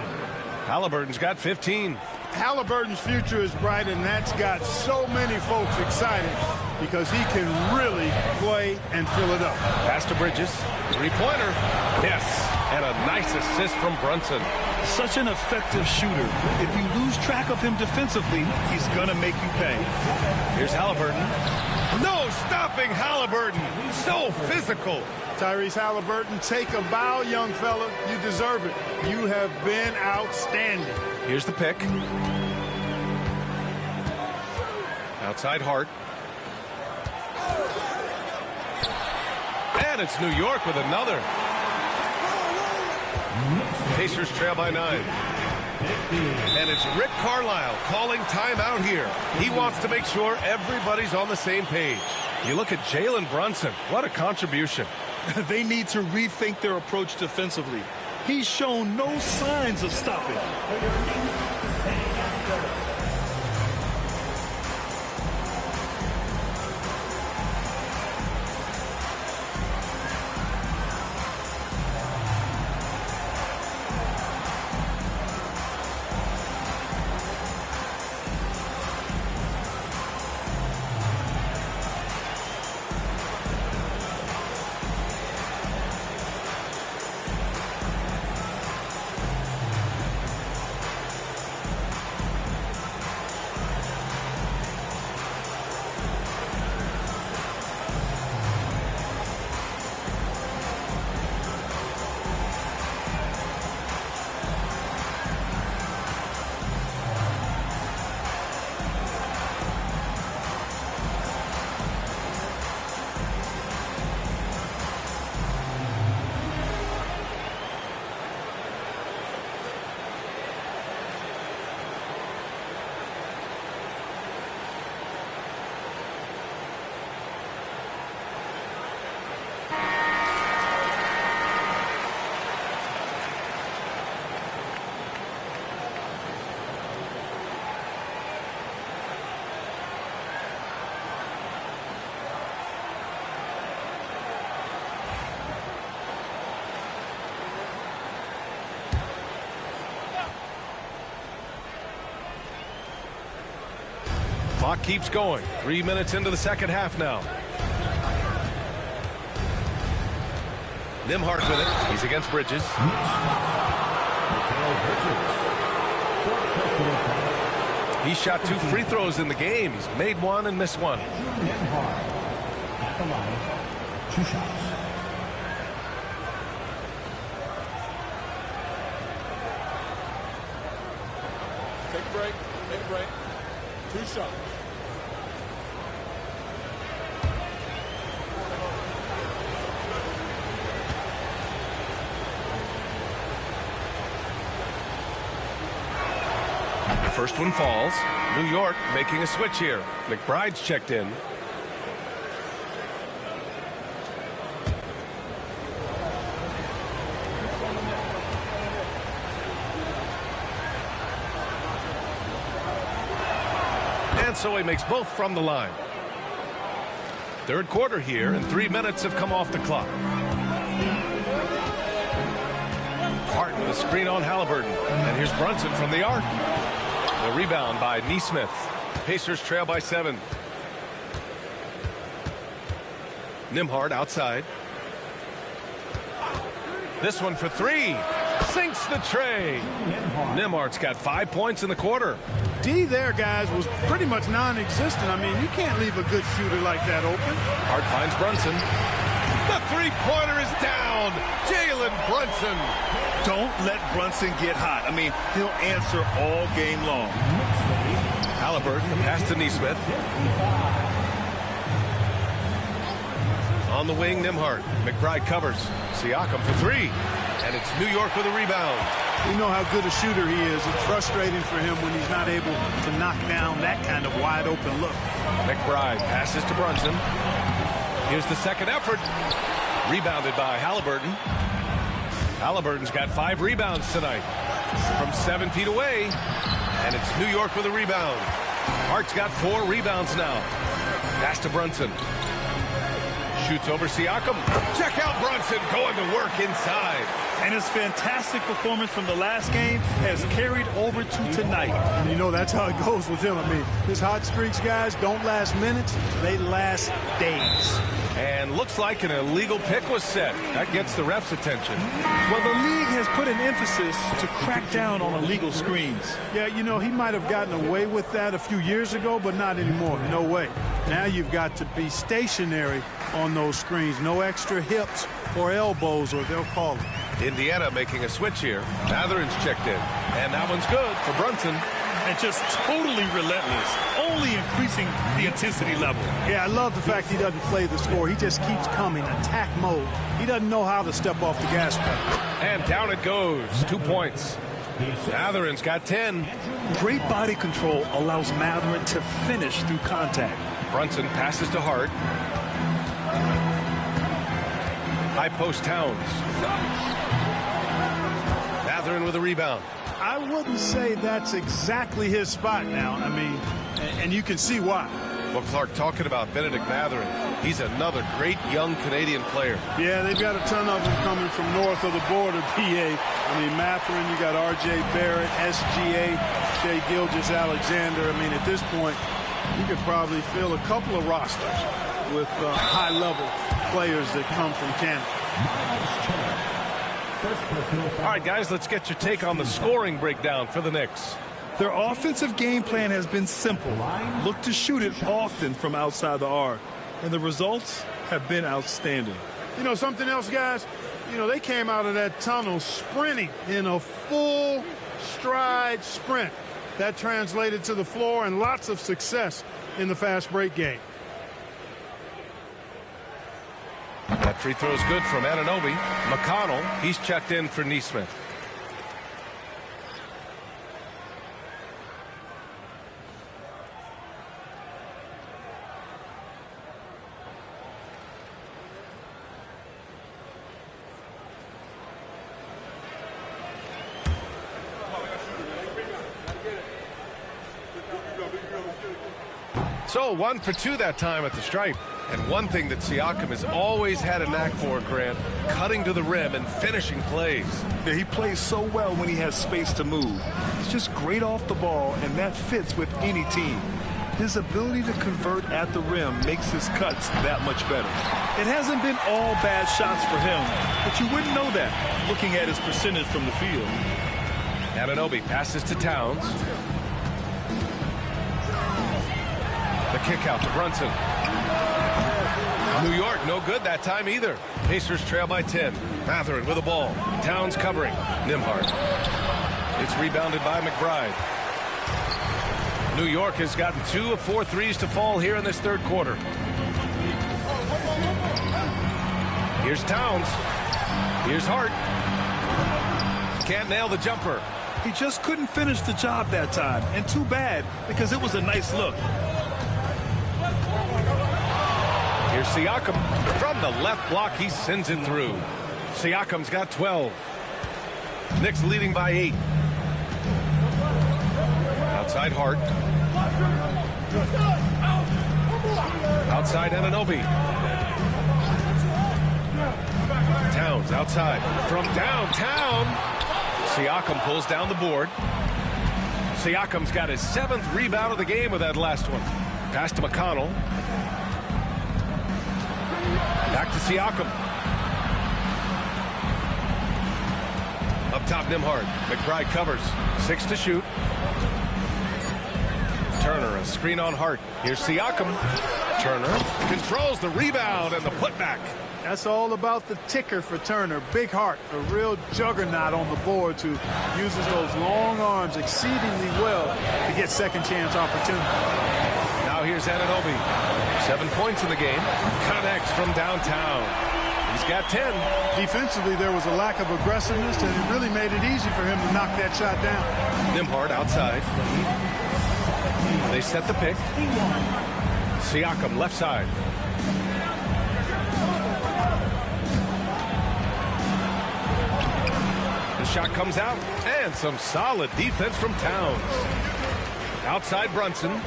Halliburton's got 15. Halliburton's future is bright, and that's got so many folks excited because he can really play and fill it up. Pass to Bridges. Three-pointer. Yes. And a nice assist from Brunson. Such an effective shooter. If you lose track of him defensively, he's going to make you pay. Here's Halliburton. No stopping Halliburton. So physical. Tyrese Halliburton, take a bow, young fella. You deserve it. You have been outstanding. Here's the pick. Outside Hart. And it's New York with another. Pacers trail by 9. And it's Rick Carlisle calling timeout here. He wants to make sure everybody's on the same page. You look at Jalen Brunson. What a contribution. They need to rethink their approach defensively. He's shown no signs of stopping. Clock keeps going. 3 minutes into the second half now. Nembhard with it. He's against Bridges. He shot 2 free throws in the game. He's made 1 and missed 1. At the line, 2 shots. Take a break. Take a break. 2 shots. The first one falls. New York making a switch here. McBride's checked in. And so he makes both from the line. Third quarter here, and 3 minutes have come off the clock. Hart with a screen on Halliburton. And here's Brunson from the arc. The rebound by Nesmith. Pacers trail by 7. Nembhard outside. This one for 3. Sinks the tray. Nembhard's got 5 points in the quarter. D there, guys, was pretty much non-existent. I mean, you can't leave a good shooter like that open. Hart finds Brunson. The three-pointer is down. Jalen Brunson. Don't let Brunson get hot. I mean, he'll answer all game long. Halliburton, the pass to Nesmith. On the wing, Nembhard. McBride covers. Siakam for 3. And it's New York with a rebound. You know how good a shooter he is. It's frustrating for him when he's not able to knock down that kind of wide-open look. McBride passes to Brunson. Here's the second effort. Rebounded by Halliburton. Halliburton's got 5 rebounds tonight from 7 feet away. And it's New York with a rebound. Hart's got 4 rebounds now. Pass to Brunson. Shoots over Siakam. Check out Brunson going to work inside. And his fantastic performance from the last game has carried over to tonight. And you know that's how it goes with him. I mean, his hot streaks, guys, don't last minutes. They last days. And looks like an illegal pick was set. That gets the ref's attention. Well, the league has put an emphasis to crack down on illegal screens. Yeah, you know, he might have gotten away with that a few years ago, but not anymore. No way. Now you've got to be stationary on those screens. No extra hips or elbows, or they'll call it. Indiana making a switch here. Mathurin's checked in. And that one's good for Brunson. And just totally relentless, only increasing the intensity level. Yeah, I love the fact he doesn't play the score. He just keeps coming, attack mode. He doesn't know how to step off the gas pedal. And down it goes. 2 points. Mathurin's got 10. Great body control allows Mathurin to finish through contact. Brunson passes to Hart. High post Towns. Mathurin with a rebound. I wouldn't say that's exactly his spot now. I mean, and you can see why. Well, Clark, talking about Benedict Mathurin, he's another great young Canadian player. Yeah, they've got a ton of them coming from north of the border, PA. I mean, Mathurin, you got R.J. Barrett, SGA, Shai Gilgeous-Alexander. I mean, at this point, you could probably fill a couple of rosters with high-level players that come from Canada. All right, guys, let's get your take on the scoring breakdown for the Knicks. Their offensive game plan has been simple. Look to shoot it often from outside the arc. And the results have been outstanding. You know, something else, guys? You know, they came out of that tunnel sprinting in a full stride sprint. That translated to the floor and lots of success in the fast break game. That free throw is good from Anunoby. McConnell, he's checked in for Nesmith. So 1 for 2 that time at the stripe. And one thing that Siakam has always had a knack for, Grant, cutting to the rim and finishing plays. Yeah, he plays so well when he has space to move. He's just great off the ball, and that fits with any team. his ability to convert at the rim makes his cuts that much better. It hasn't been all bad shots for him, but you wouldn't know that looking at his percentage from the field. Anunoby passes to Towns. The kick out to Brunson. New York no good that time either. Pacers trail by 10. Mathurin with the ball. Towns covering. Nembhard. It's rebounded by McBride. New York has gotten 2 of 4 threes to fall here in this third quarter. Here's Towns. Here's Hart. Can't nail the jumper. He just couldn't finish the job that time, and too bad because it was a nice look. Here's Siakam. From the left block, he sends it through. Siakam's got 12. Knicks leading by 8. Outside Hart. Outside Anunoby. Towns outside. From downtown. Siakam pulls down the board. Siakam's got his 7th rebound of the game with that last one. Pass to McConnell. Back to Siakam. Up top, Nembhard. McBride covers. 6 to shoot. Turner, a screen on Hart. Here's Siakam. Turner controls the rebound and the putback. That's all about the ticker for Turner. Big heart, a real juggernaut on the boards who uses those long arms exceedingly well to get second chance opportunity. Now here's Anunoby. 7 points in the game. Connects from downtown. He's got 10. Defensively, there was a lack of aggressiveness, and it really made it easy for him to knock that shot down. Nembhard outside. They set the pick. Siakam left side. The shot comes out, and some solid defense from Towns. Outside Brunson.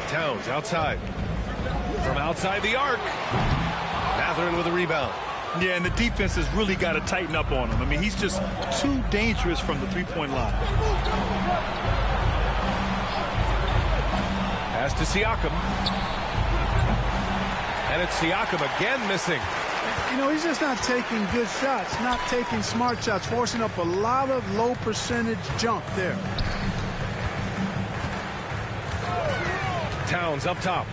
Towns outside. From outside the arc. Mathurin with a rebound. Yeah, and the defense has really got to tighten up on him. I mean, he's just too dangerous from the three-point line. Pass to Siakam. And it's Siakam again missing. You know, he's just not taking good shots, not taking smart shots, forcing up a lot of low percentage junk there. Towns up top.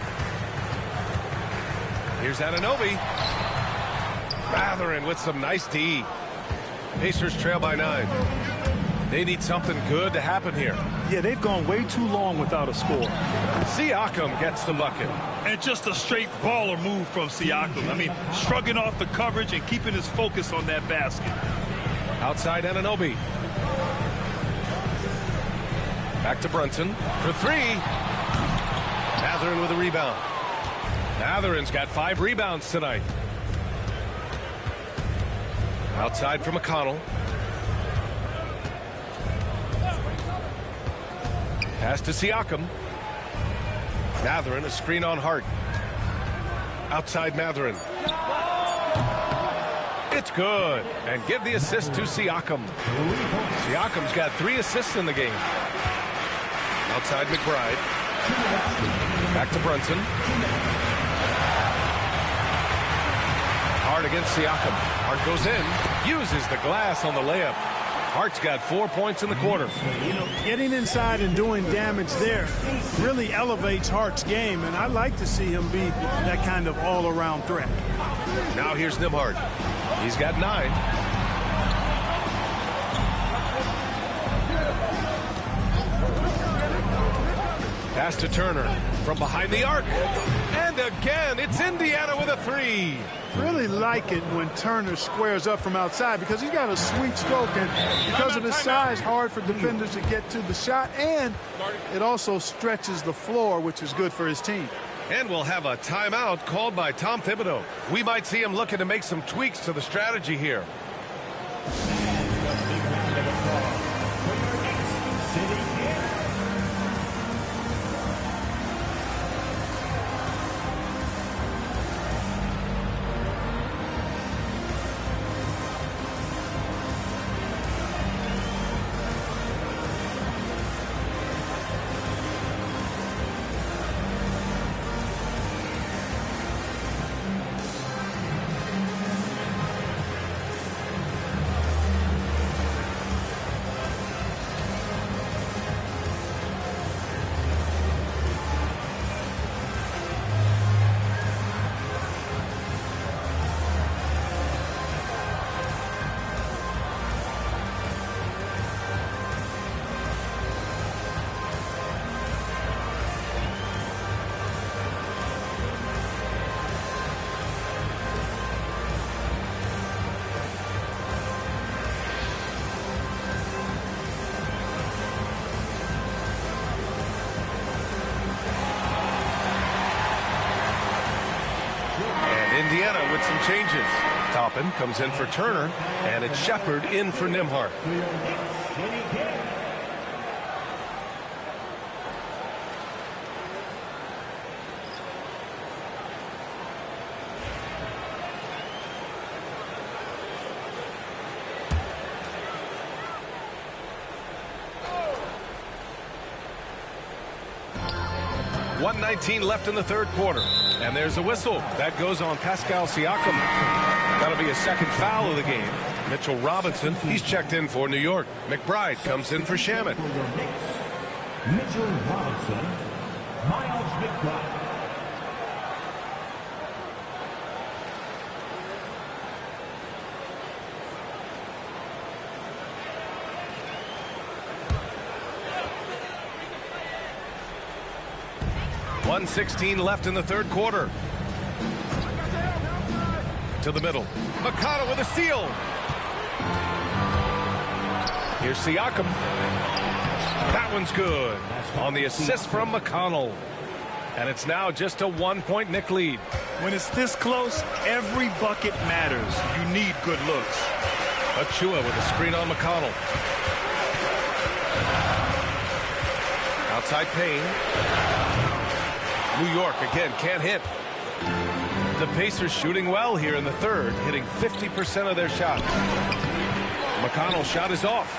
Here's Anunoby. Mathurin with some nice D. Pacers trail by 9. They need something good to happen here. Yeah, they've gone way too long without a score. Siakam gets the bucket. And just a straight baller move from Siakam. I mean, shrugging off the coverage and keeping his focus on that basket. Outside Anunoby. Back to Brunson for 3. Mathurin with a rebound. Mathurin's got 5 rebounds tonight. Outside for McConnell. Pass to Siakam. Mathurin, a screen on Hart. Outside Mathurin. It's good. And give the assist to Siakam. Siakam's got 3 assists in the game. Outside McBride. Back to Brunson. Hart against Siakam. Hart goes in. Uses the glass on the layup. Hart's got 4 points in the quarter. You know, getting inside and doing damage there really elevates Hart's game, and I'd like to see him be that kind of all-around threat. Now here's Nembhard. He's got 9. Pass to Turner from behind the arc. And again, it's Indiana with a 3. Really like it when Turner squares up from outside because he's got a sweet stroke, and because of his size, hard for defenders to get to the shot, and it also stretches the floor, which is good for his team. And we'll have a timeout called by Tom Thibodeau. We might see him looking to make some tweaks to the strategy here. Indiana with some changes. Toppin comes in for Turner, and it's Shepard in for Nimhart. .119 left in the third quarter. And there's a whistle. That goes on Pascal Siakam. That'll be a second foul of the game. Mitchell Robinson, he's checked in for New York. McBride comes in for Shaman. Mitchell Robinson, Miles McBride. .116 left in the third quarter. To the middle. McConnell with a steal. Here's Siakam. That one's good. On the assist from McConnell. And it's now just a 1-point Knick lead. When it's this close, every bucket matters. You need good looks. Achua with a screen on McConnell. Outside Payne. New York again can't hit. The Pacers shooting well here in the third, hitting 50% of their shots. McConnell's shot is off.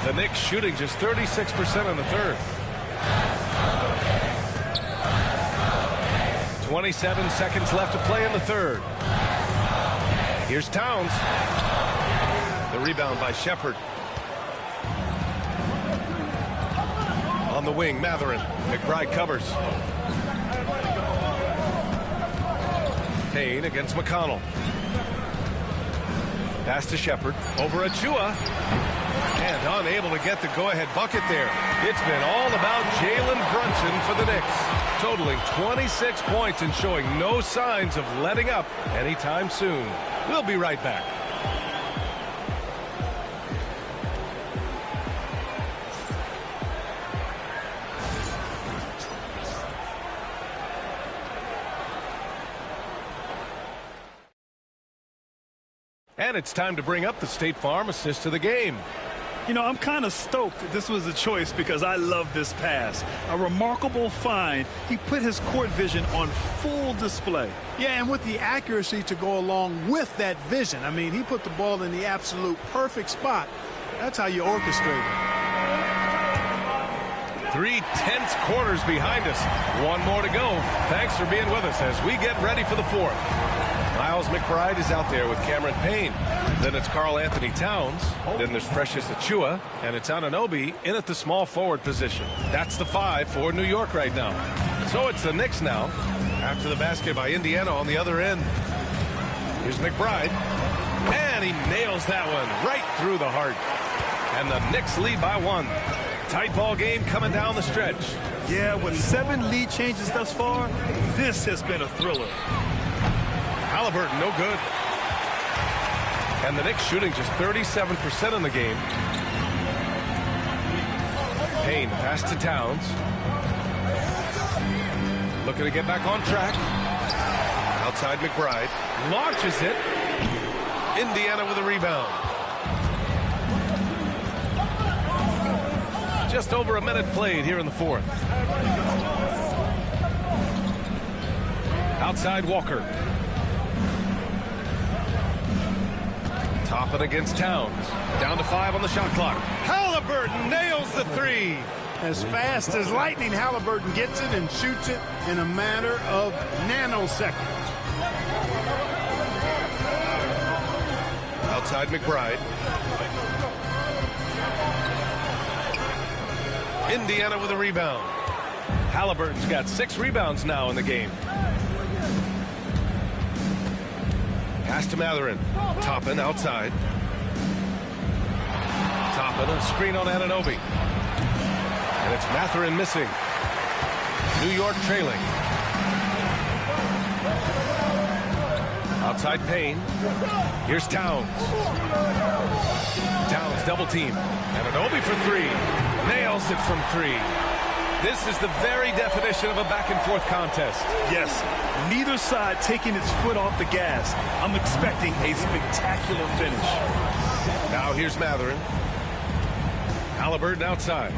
The Knicks shooting just 36% in the third. 27 seconds left to play in the third. Here's Towns. The rebound by Shepard. On the wing, Matherin. McBride covers. Payne against McConnell. Pass to Shepard. Over Achua. And unable to get the go-ahead bucket there. It's been all about Jalen Brunson for the Knicks. Totaling 26 points and showing no signs of letting up anytime soon. We'll be right back. And it's time to bring up the State Farm assist to the game. You know, I'm kind of stoked that this was a choice because I love this pass. A remarkable find. He put his court vision on full display. Yeah, and with the accuracy to go along with that vision. I mean, he put the ball in the absolute perfect spot. That's how you orchestrate it. 3 tense quarters behind us. One more to go. Thanks for being with us as we get ready for the fourth. Miles McBride is out there with Cameron Payne. Then it's Karl Anthony Towns. Then there's Precious Achua. And it's Anunoby in at the small forward position. That's the 5 for New York right now. So it's the Knicks now. After the basket by Indiana on the other end. Here's McBride. And he nails that one right through the heart. And the Knicks lead by 1. Tight ball game coming down the stretch. Yeah, with 7 lead changes thus far, this has been a thriller. Halliburton, no good. And the Knicks shooting just 37% in the game. Payne pass to Towns. Looking to get back on track. Outside McBride. Launches it. Indiana with a rebound. Just over a minute played here in the fourth. Outside Walker. Toppin against Towns. Down to 5 on the shot clock. Halliburton nails the 3. As fast as lightning, Halliburton gets it and shoots it in a matter of nanoseconds. Outside McBride. Indiana with a rebound. Halliburton's got 6 rebounds now in the game. Pass to Matherin. Toppin outside. Toppin, a screen on Anunoby. And it's Matherin missing. New York trailing. Outside Payne. Here's Towns. Towns double team. Anunoby for 3. Nails it from 3. This is the very definition of a back-and-forth contest. Yes, neither side taking its foot off the gas. I'm expecting a spectacular finish. Now here's Mathurin. Halliburton outside.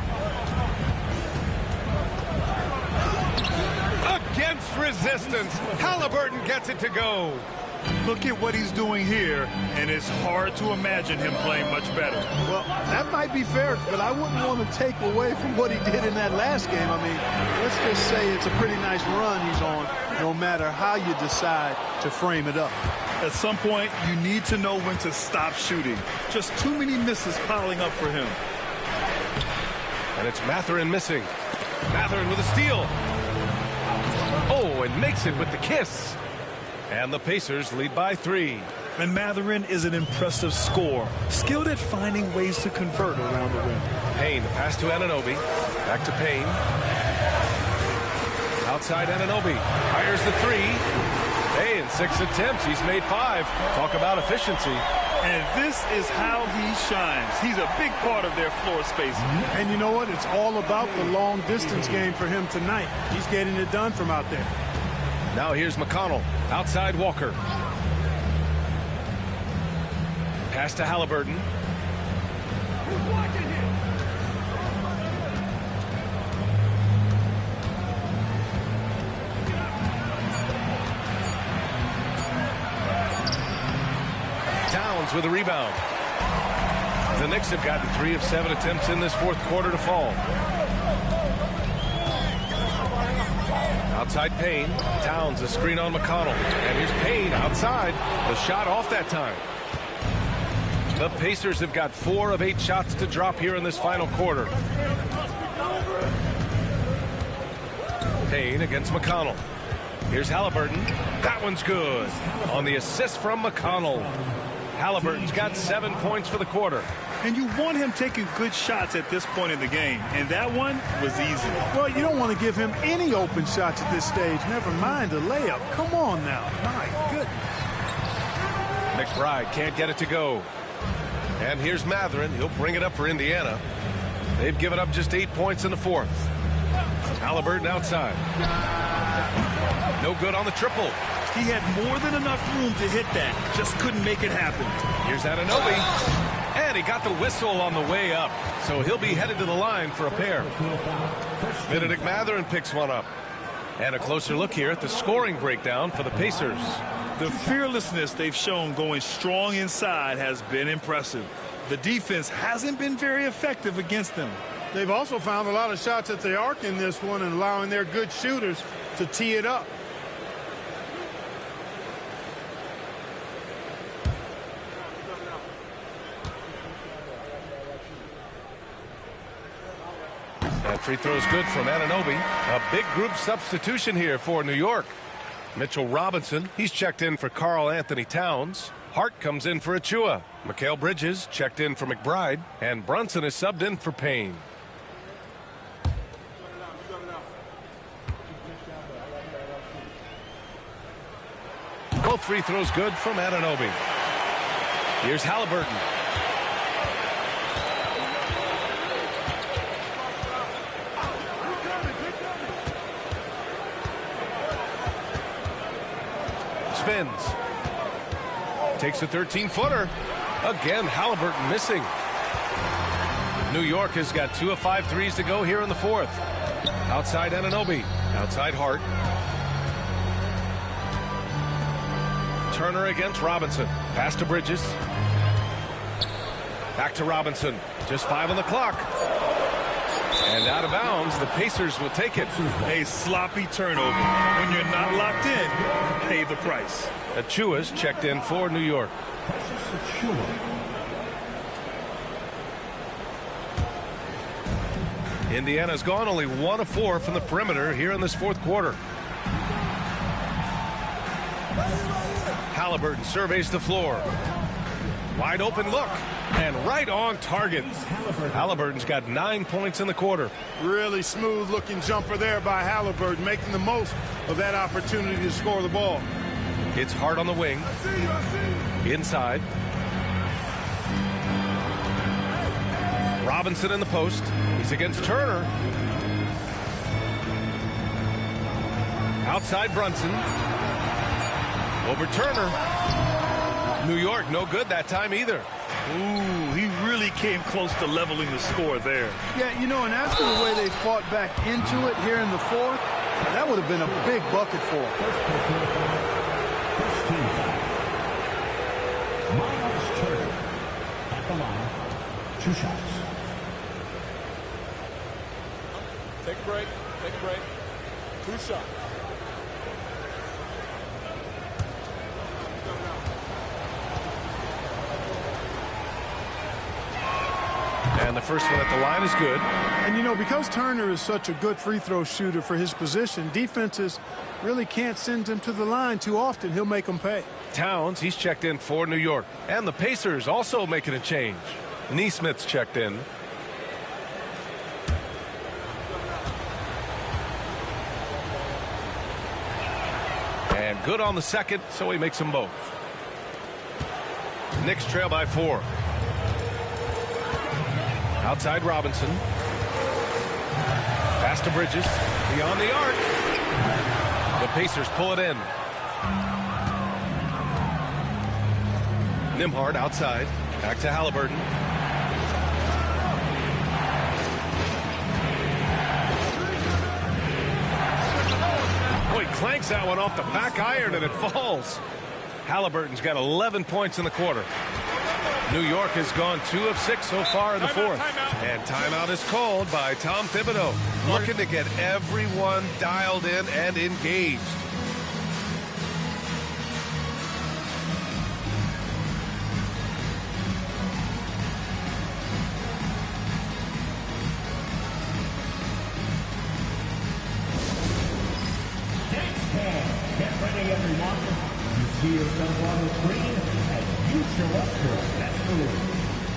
Against resistance, Halliburton gets it to go. Look at what he's doing here, and it's hard to imagine him playing much better. Well, that might be fair, but I wouldn't want to take away from what he did in that last game. I mean, let's just say it's a pretty nice run he's on, no matter how you decide to frame it up. At some point, you need to know when to stop shooting. Just too many misses piling up for him. And it's Mathurin missing. Mathurin with a steal. Oh, and makes it with the kiss. And the Pacers lead by 3. And Mathurin is an impressive scorer, skilled at finding ways to convert around the rim. Payne, the pass to Anunoby. Back to Payne. Outside Anunoby. Fires the 3. Hey, in 6 attempts, he's made 5. Talk about efficiency. And this is how he shines. He's a big part of their floor space. And you know what? It's all about the long distance game for him tonight. He's getting it done from out there. Now here's McConnell. Outside Walker. Pass to Halliburton. Towns with a rebound. The Knicks have gotten 3 of 7 attempts in this fourth quarter to fall. Outside Payne. Towns, a screen on McConnell. And here's Payne outside. The shot off that time. The Pacers have got 4 of 8 shots to drop here in this final quarter. Payne against McConnell. Here's Halliburton. That one's good. On the assist from McConnell. Halliburton's got 7 points for the quarter. And you want him taking good shots at this point in the game. And that one was easy. Well, you don't want to give him any open shots at this stage. Never mind a layup. Come on now. My goodness. McBride can't get it to go. And here's Mathurin. He'll bring it up for Indiana. They've given up just 8 points in the fourth. Halliburton outside. No good on the triple. He had more than enough room to hit that. Just couldn't make it happen. Here's Anunoby. And he got the whistle on the way up. So he'll be headed to the line for a pair. Benedict Mathurin picks one up. And a closer look here at the scoring breakdown for the Pacers. The fearlessness they've shown going strong inside has been impressive. The defense hasn't been very effective against them. They've also found a lot of shots at the arc in this one and allowing their good shooters to tee it up. That free throw's good from Anunoby. A big group substitution here for New York. Mitchell Robinson, he's checked in for Karl Anthony Towns. Hart comes in for Achua. Mikal Bridges checked in for McBride. And Brunson is subbed in for Payne. Both free throws good from Anunoby. Here's Halliburton. Spins. Takes a 13-footer. Again, Halliburton missing. New York has got 2 of 5 threes to go here in the fourth. Outside Anunoby. Outside Hart. Turner against Robinson. Pass to Bridges. Back to Robinson. Just 5 on the clock. And out of bounds, the Pacers will take it. A sloppy turnover. When you're not locked in, pay the price. Achua's checked in for New York. Indiana's gone only 1 of 4 from the perimeter here in this fourth quarter. Halliburton surveys the floor. Wide open look. And right on target. Halliburton's got 9 points in the quarter. Really smooth looking jumper there by Halliburton, making the most of that opportunity to score the ball. It's Hart on the wing. Inside. Robinson in the post. He's against Turner. Outside Brunson. Over Turner. New York, no good that time either. Ooh, he really came close to leveling the score there. Yeah, you know, and after the way they fought back into it here in the fourth, that would have been a big bucket for them. First team foul. Miles Turner at the line. 2 shots. Take a break. Take a break. 2 shots. And the first one at the line is good. And, you know, because Turner is such a good free throw shooter for his position, defenses really can't send him to the line too often. He'll make them pay. Towns, he's checked in for New York. And the Pacers also making a change. Neesmith's checked in. And good on the second, so he makes them both. Knicks trail by 4. Outside Robinson. Pass to Bridges. Beyond the arc. The Pacers pull it in. Nimhard outside. Back to Halliburton. Boy, clanks that one off the back iron and it falls. Halliburton's got 11 points in the quarter. New York has gone 2 of 6 so far in the fourth. And timeout is called by Tom Thibodeau, looking to get everyone dialed in and engaged. Get ready, everyone. You see yourself on the screen, and you show up for a best move.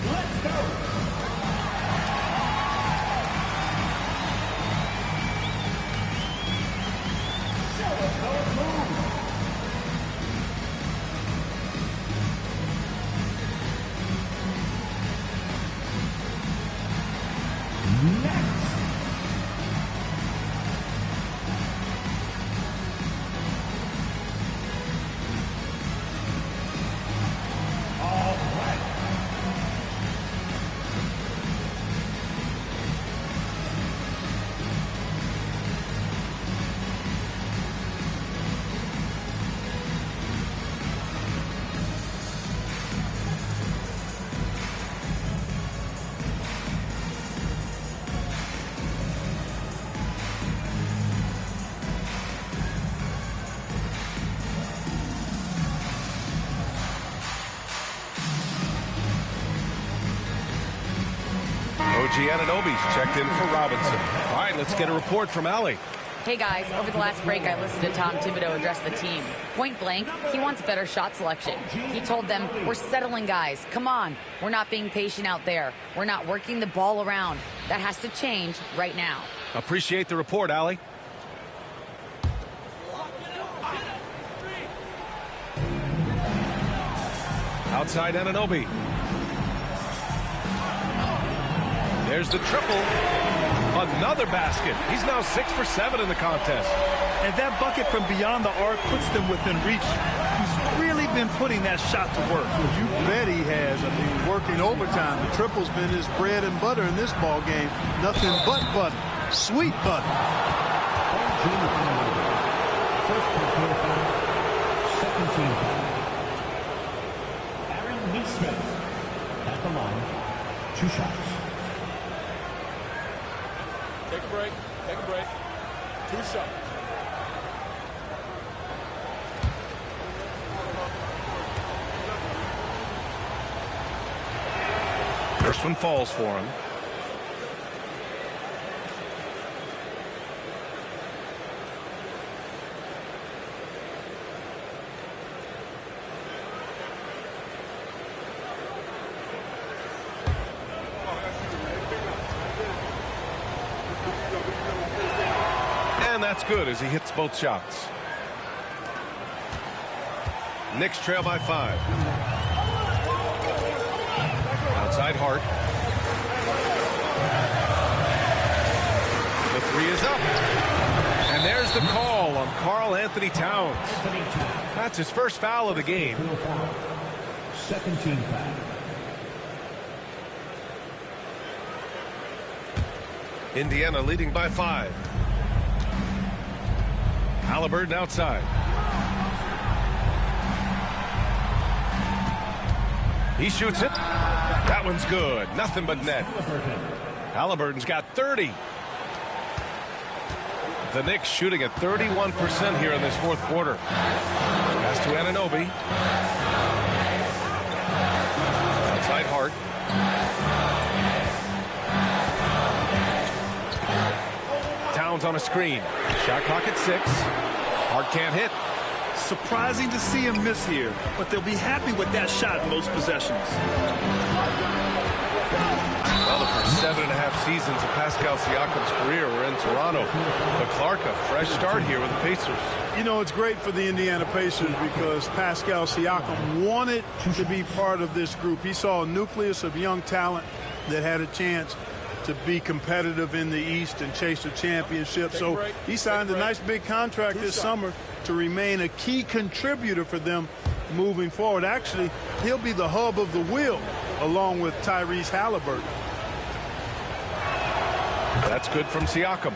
Let's go! Show us how it moves. Next. Gianninobi's checked in for Robinson. All right, let's get a report from Allie. Hey guys, over the last break I listened to Tom Thibodeau address the team. Point blank, he wants better shot selection. He told them, we're settling guys, come on. We're not being patient out there. We're not working the ball around. That has to change right now. Appreciate the report, Allie. Outside Anunoby. There's the triple. Another basket. He's now 6 for 7 in the contest. And that bucket from beyond the arc puts them within reach. He's really been putting that shot to work. You bet he has. I mean, working overtime. The triple's been his bread and butter in this ball game. Nothing but butter. Sweet butter. First personal foul. Second team foul. Aaron Neesmith at the line. 2 shots. Take a break. Take a break. 2 shots. First one falls for him. And that's good as he hits both shots. Knicks trail by 5. Outside Hart. The 3 is up. And there's the call on Karl Anthony Towns. That's his first foul of the game. Second team foul. Indiana leading by 5. Halliburton outside. He shoots it. That one's good. Nothing but net. Halliburton's got 30. The Knicks shooting at 31% here in this fourth quarter. Pass to Anunoby. Outside Hart. Towns on a screen. Shot clock at 6. Hart can't hit. Surprising to see him miss here, but they'll be happy with that shot most possessions. Well, the first 7.5 seasons of Pascal Siakam's career were in Toronto. But Clark, a fresh start here with the Pacers. You know, it's great for the Indiana Pacers because Pascal Siakam wanted to be part of this group. He saw a nucleus of young talent that had a chance to be competitive in the East and chase a championship. So he signed a nice big contract this summer to remain a key contributor for them moving forward. Actually, he'll be the hub of the wheel along with Tyrese Halliburton. That's good from Siakam.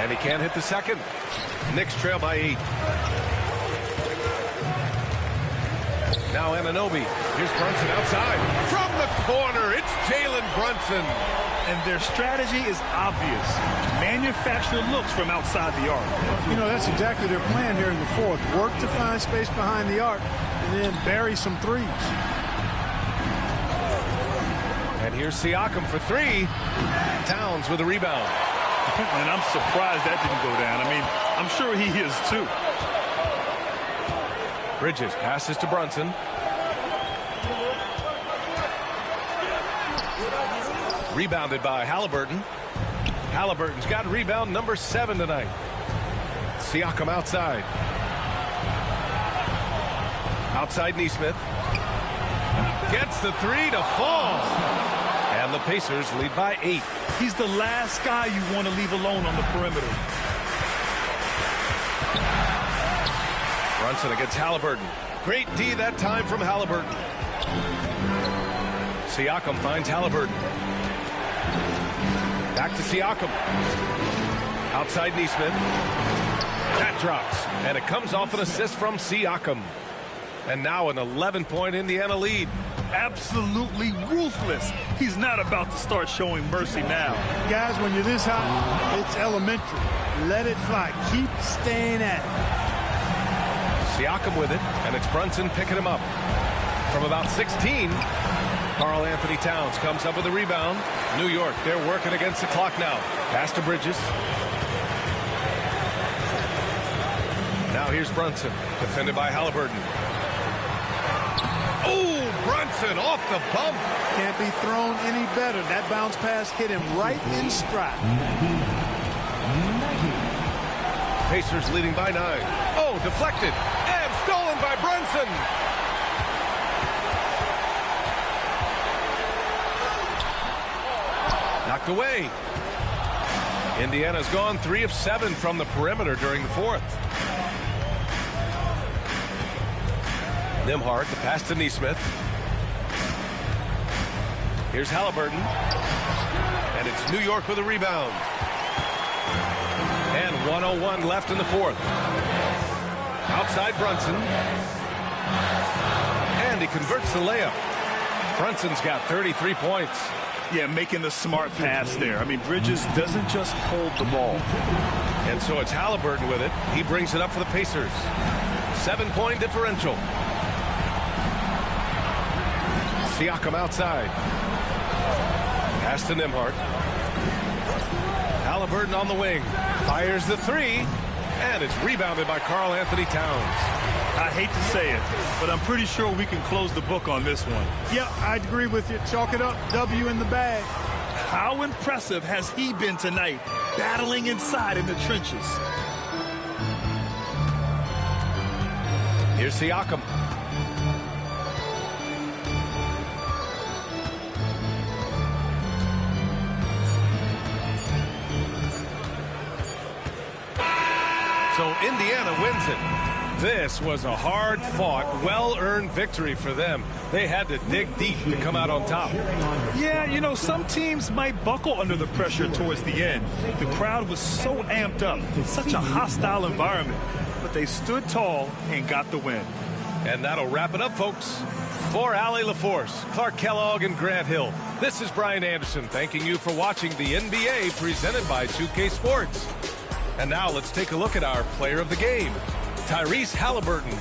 And he can't hit the second. Knicks trail by 8. Now Anunoby. Here's Brunson outside. From the corner, it's Jalen Brunson. And their strategy is obvious. Manufacture looks from outside the arc. You know, that's exactly their plan here in the fourth. Work to find space behind the arc and then bury some threes. And here's Siakam for 3. Towns with a rebound. And I'm surprised that didn't go down. I mean, I'm sure he is too. Bridges passes to Brunson. Rebounded by Halliburton. Halliburton's got rebound number 7 tonight. Siakam outside. Outside Nesmith. Gets the 3 to fall. And the Pacers lead by 8. He's the last guy you want to leave alone on the perimeter. Brunson against Halliburton. Great D that time from Halliburton. Siakam finds Halliburton. Back to Siakam. Outside Nesmith. That drops. And it comes off an assist from Siakam. And now an 11-point Indiana lead. Absolutely ruthless. He's not about to start showing mercy now. Guys, when you're this hot, it's elementary. Let it fly. Keep staying at it. Siakam with it, and it's Brunson picking him up. From about 16, Karl Anthony Towns comes up with a rebound. New York, they're working against the clock now. Pass to Bridges. Now here's Brunson, defended by Halliburton. Oh, Brunson off the bump. Can't be thrown any better. That bounce pass hit him right in stride. Pacers leading by 9. Oh, deflected and stolen by Brunson. Knocked away. Indiana's gone 3 of 7 from the perimeter during the fourth. Nembhard, the pass to Nesmith. Here's Halliburton. And it's New York with a rebound. And 1:01 left in the fourth. Outside Brunson. And he converts the layup. Brunson's got 33 points. Yeah, making the smart pass there. I mean, Bridges doesn't just hold the ball. And so it's Halliburton with it. He brings it up for the Pacers. 7-point differential. Siakam outside. Pass to Nembhard. Halliburton on the wing. Fires the 3. And it's rebounded by Karl Anthony Towns. I hate to say it, but I'm pretty sure we can close the book on this one. Yeah, I'd agree with you. Chalk it up. W in the bag. How impressive has he been tonight, battling inside in the trenches? Here's Siakam. So Indiana wins it. This was a hard-fought, well-earned victory for them. They had to dig deep to come out on top. Yeah, you know, some teams might buckle under the pressure towards the end. The crowd was so amped up, such a hostile environment. But they stood tall and got the win. And that'll wrap it up, folks. For Allie LaForce, Clark Kellogg, and Grant Hill, this is Brian Anderson thanking you for watching the NBA presented by 2K Sports. And now let's take a look at our player of the game, Tyrese Halliburton.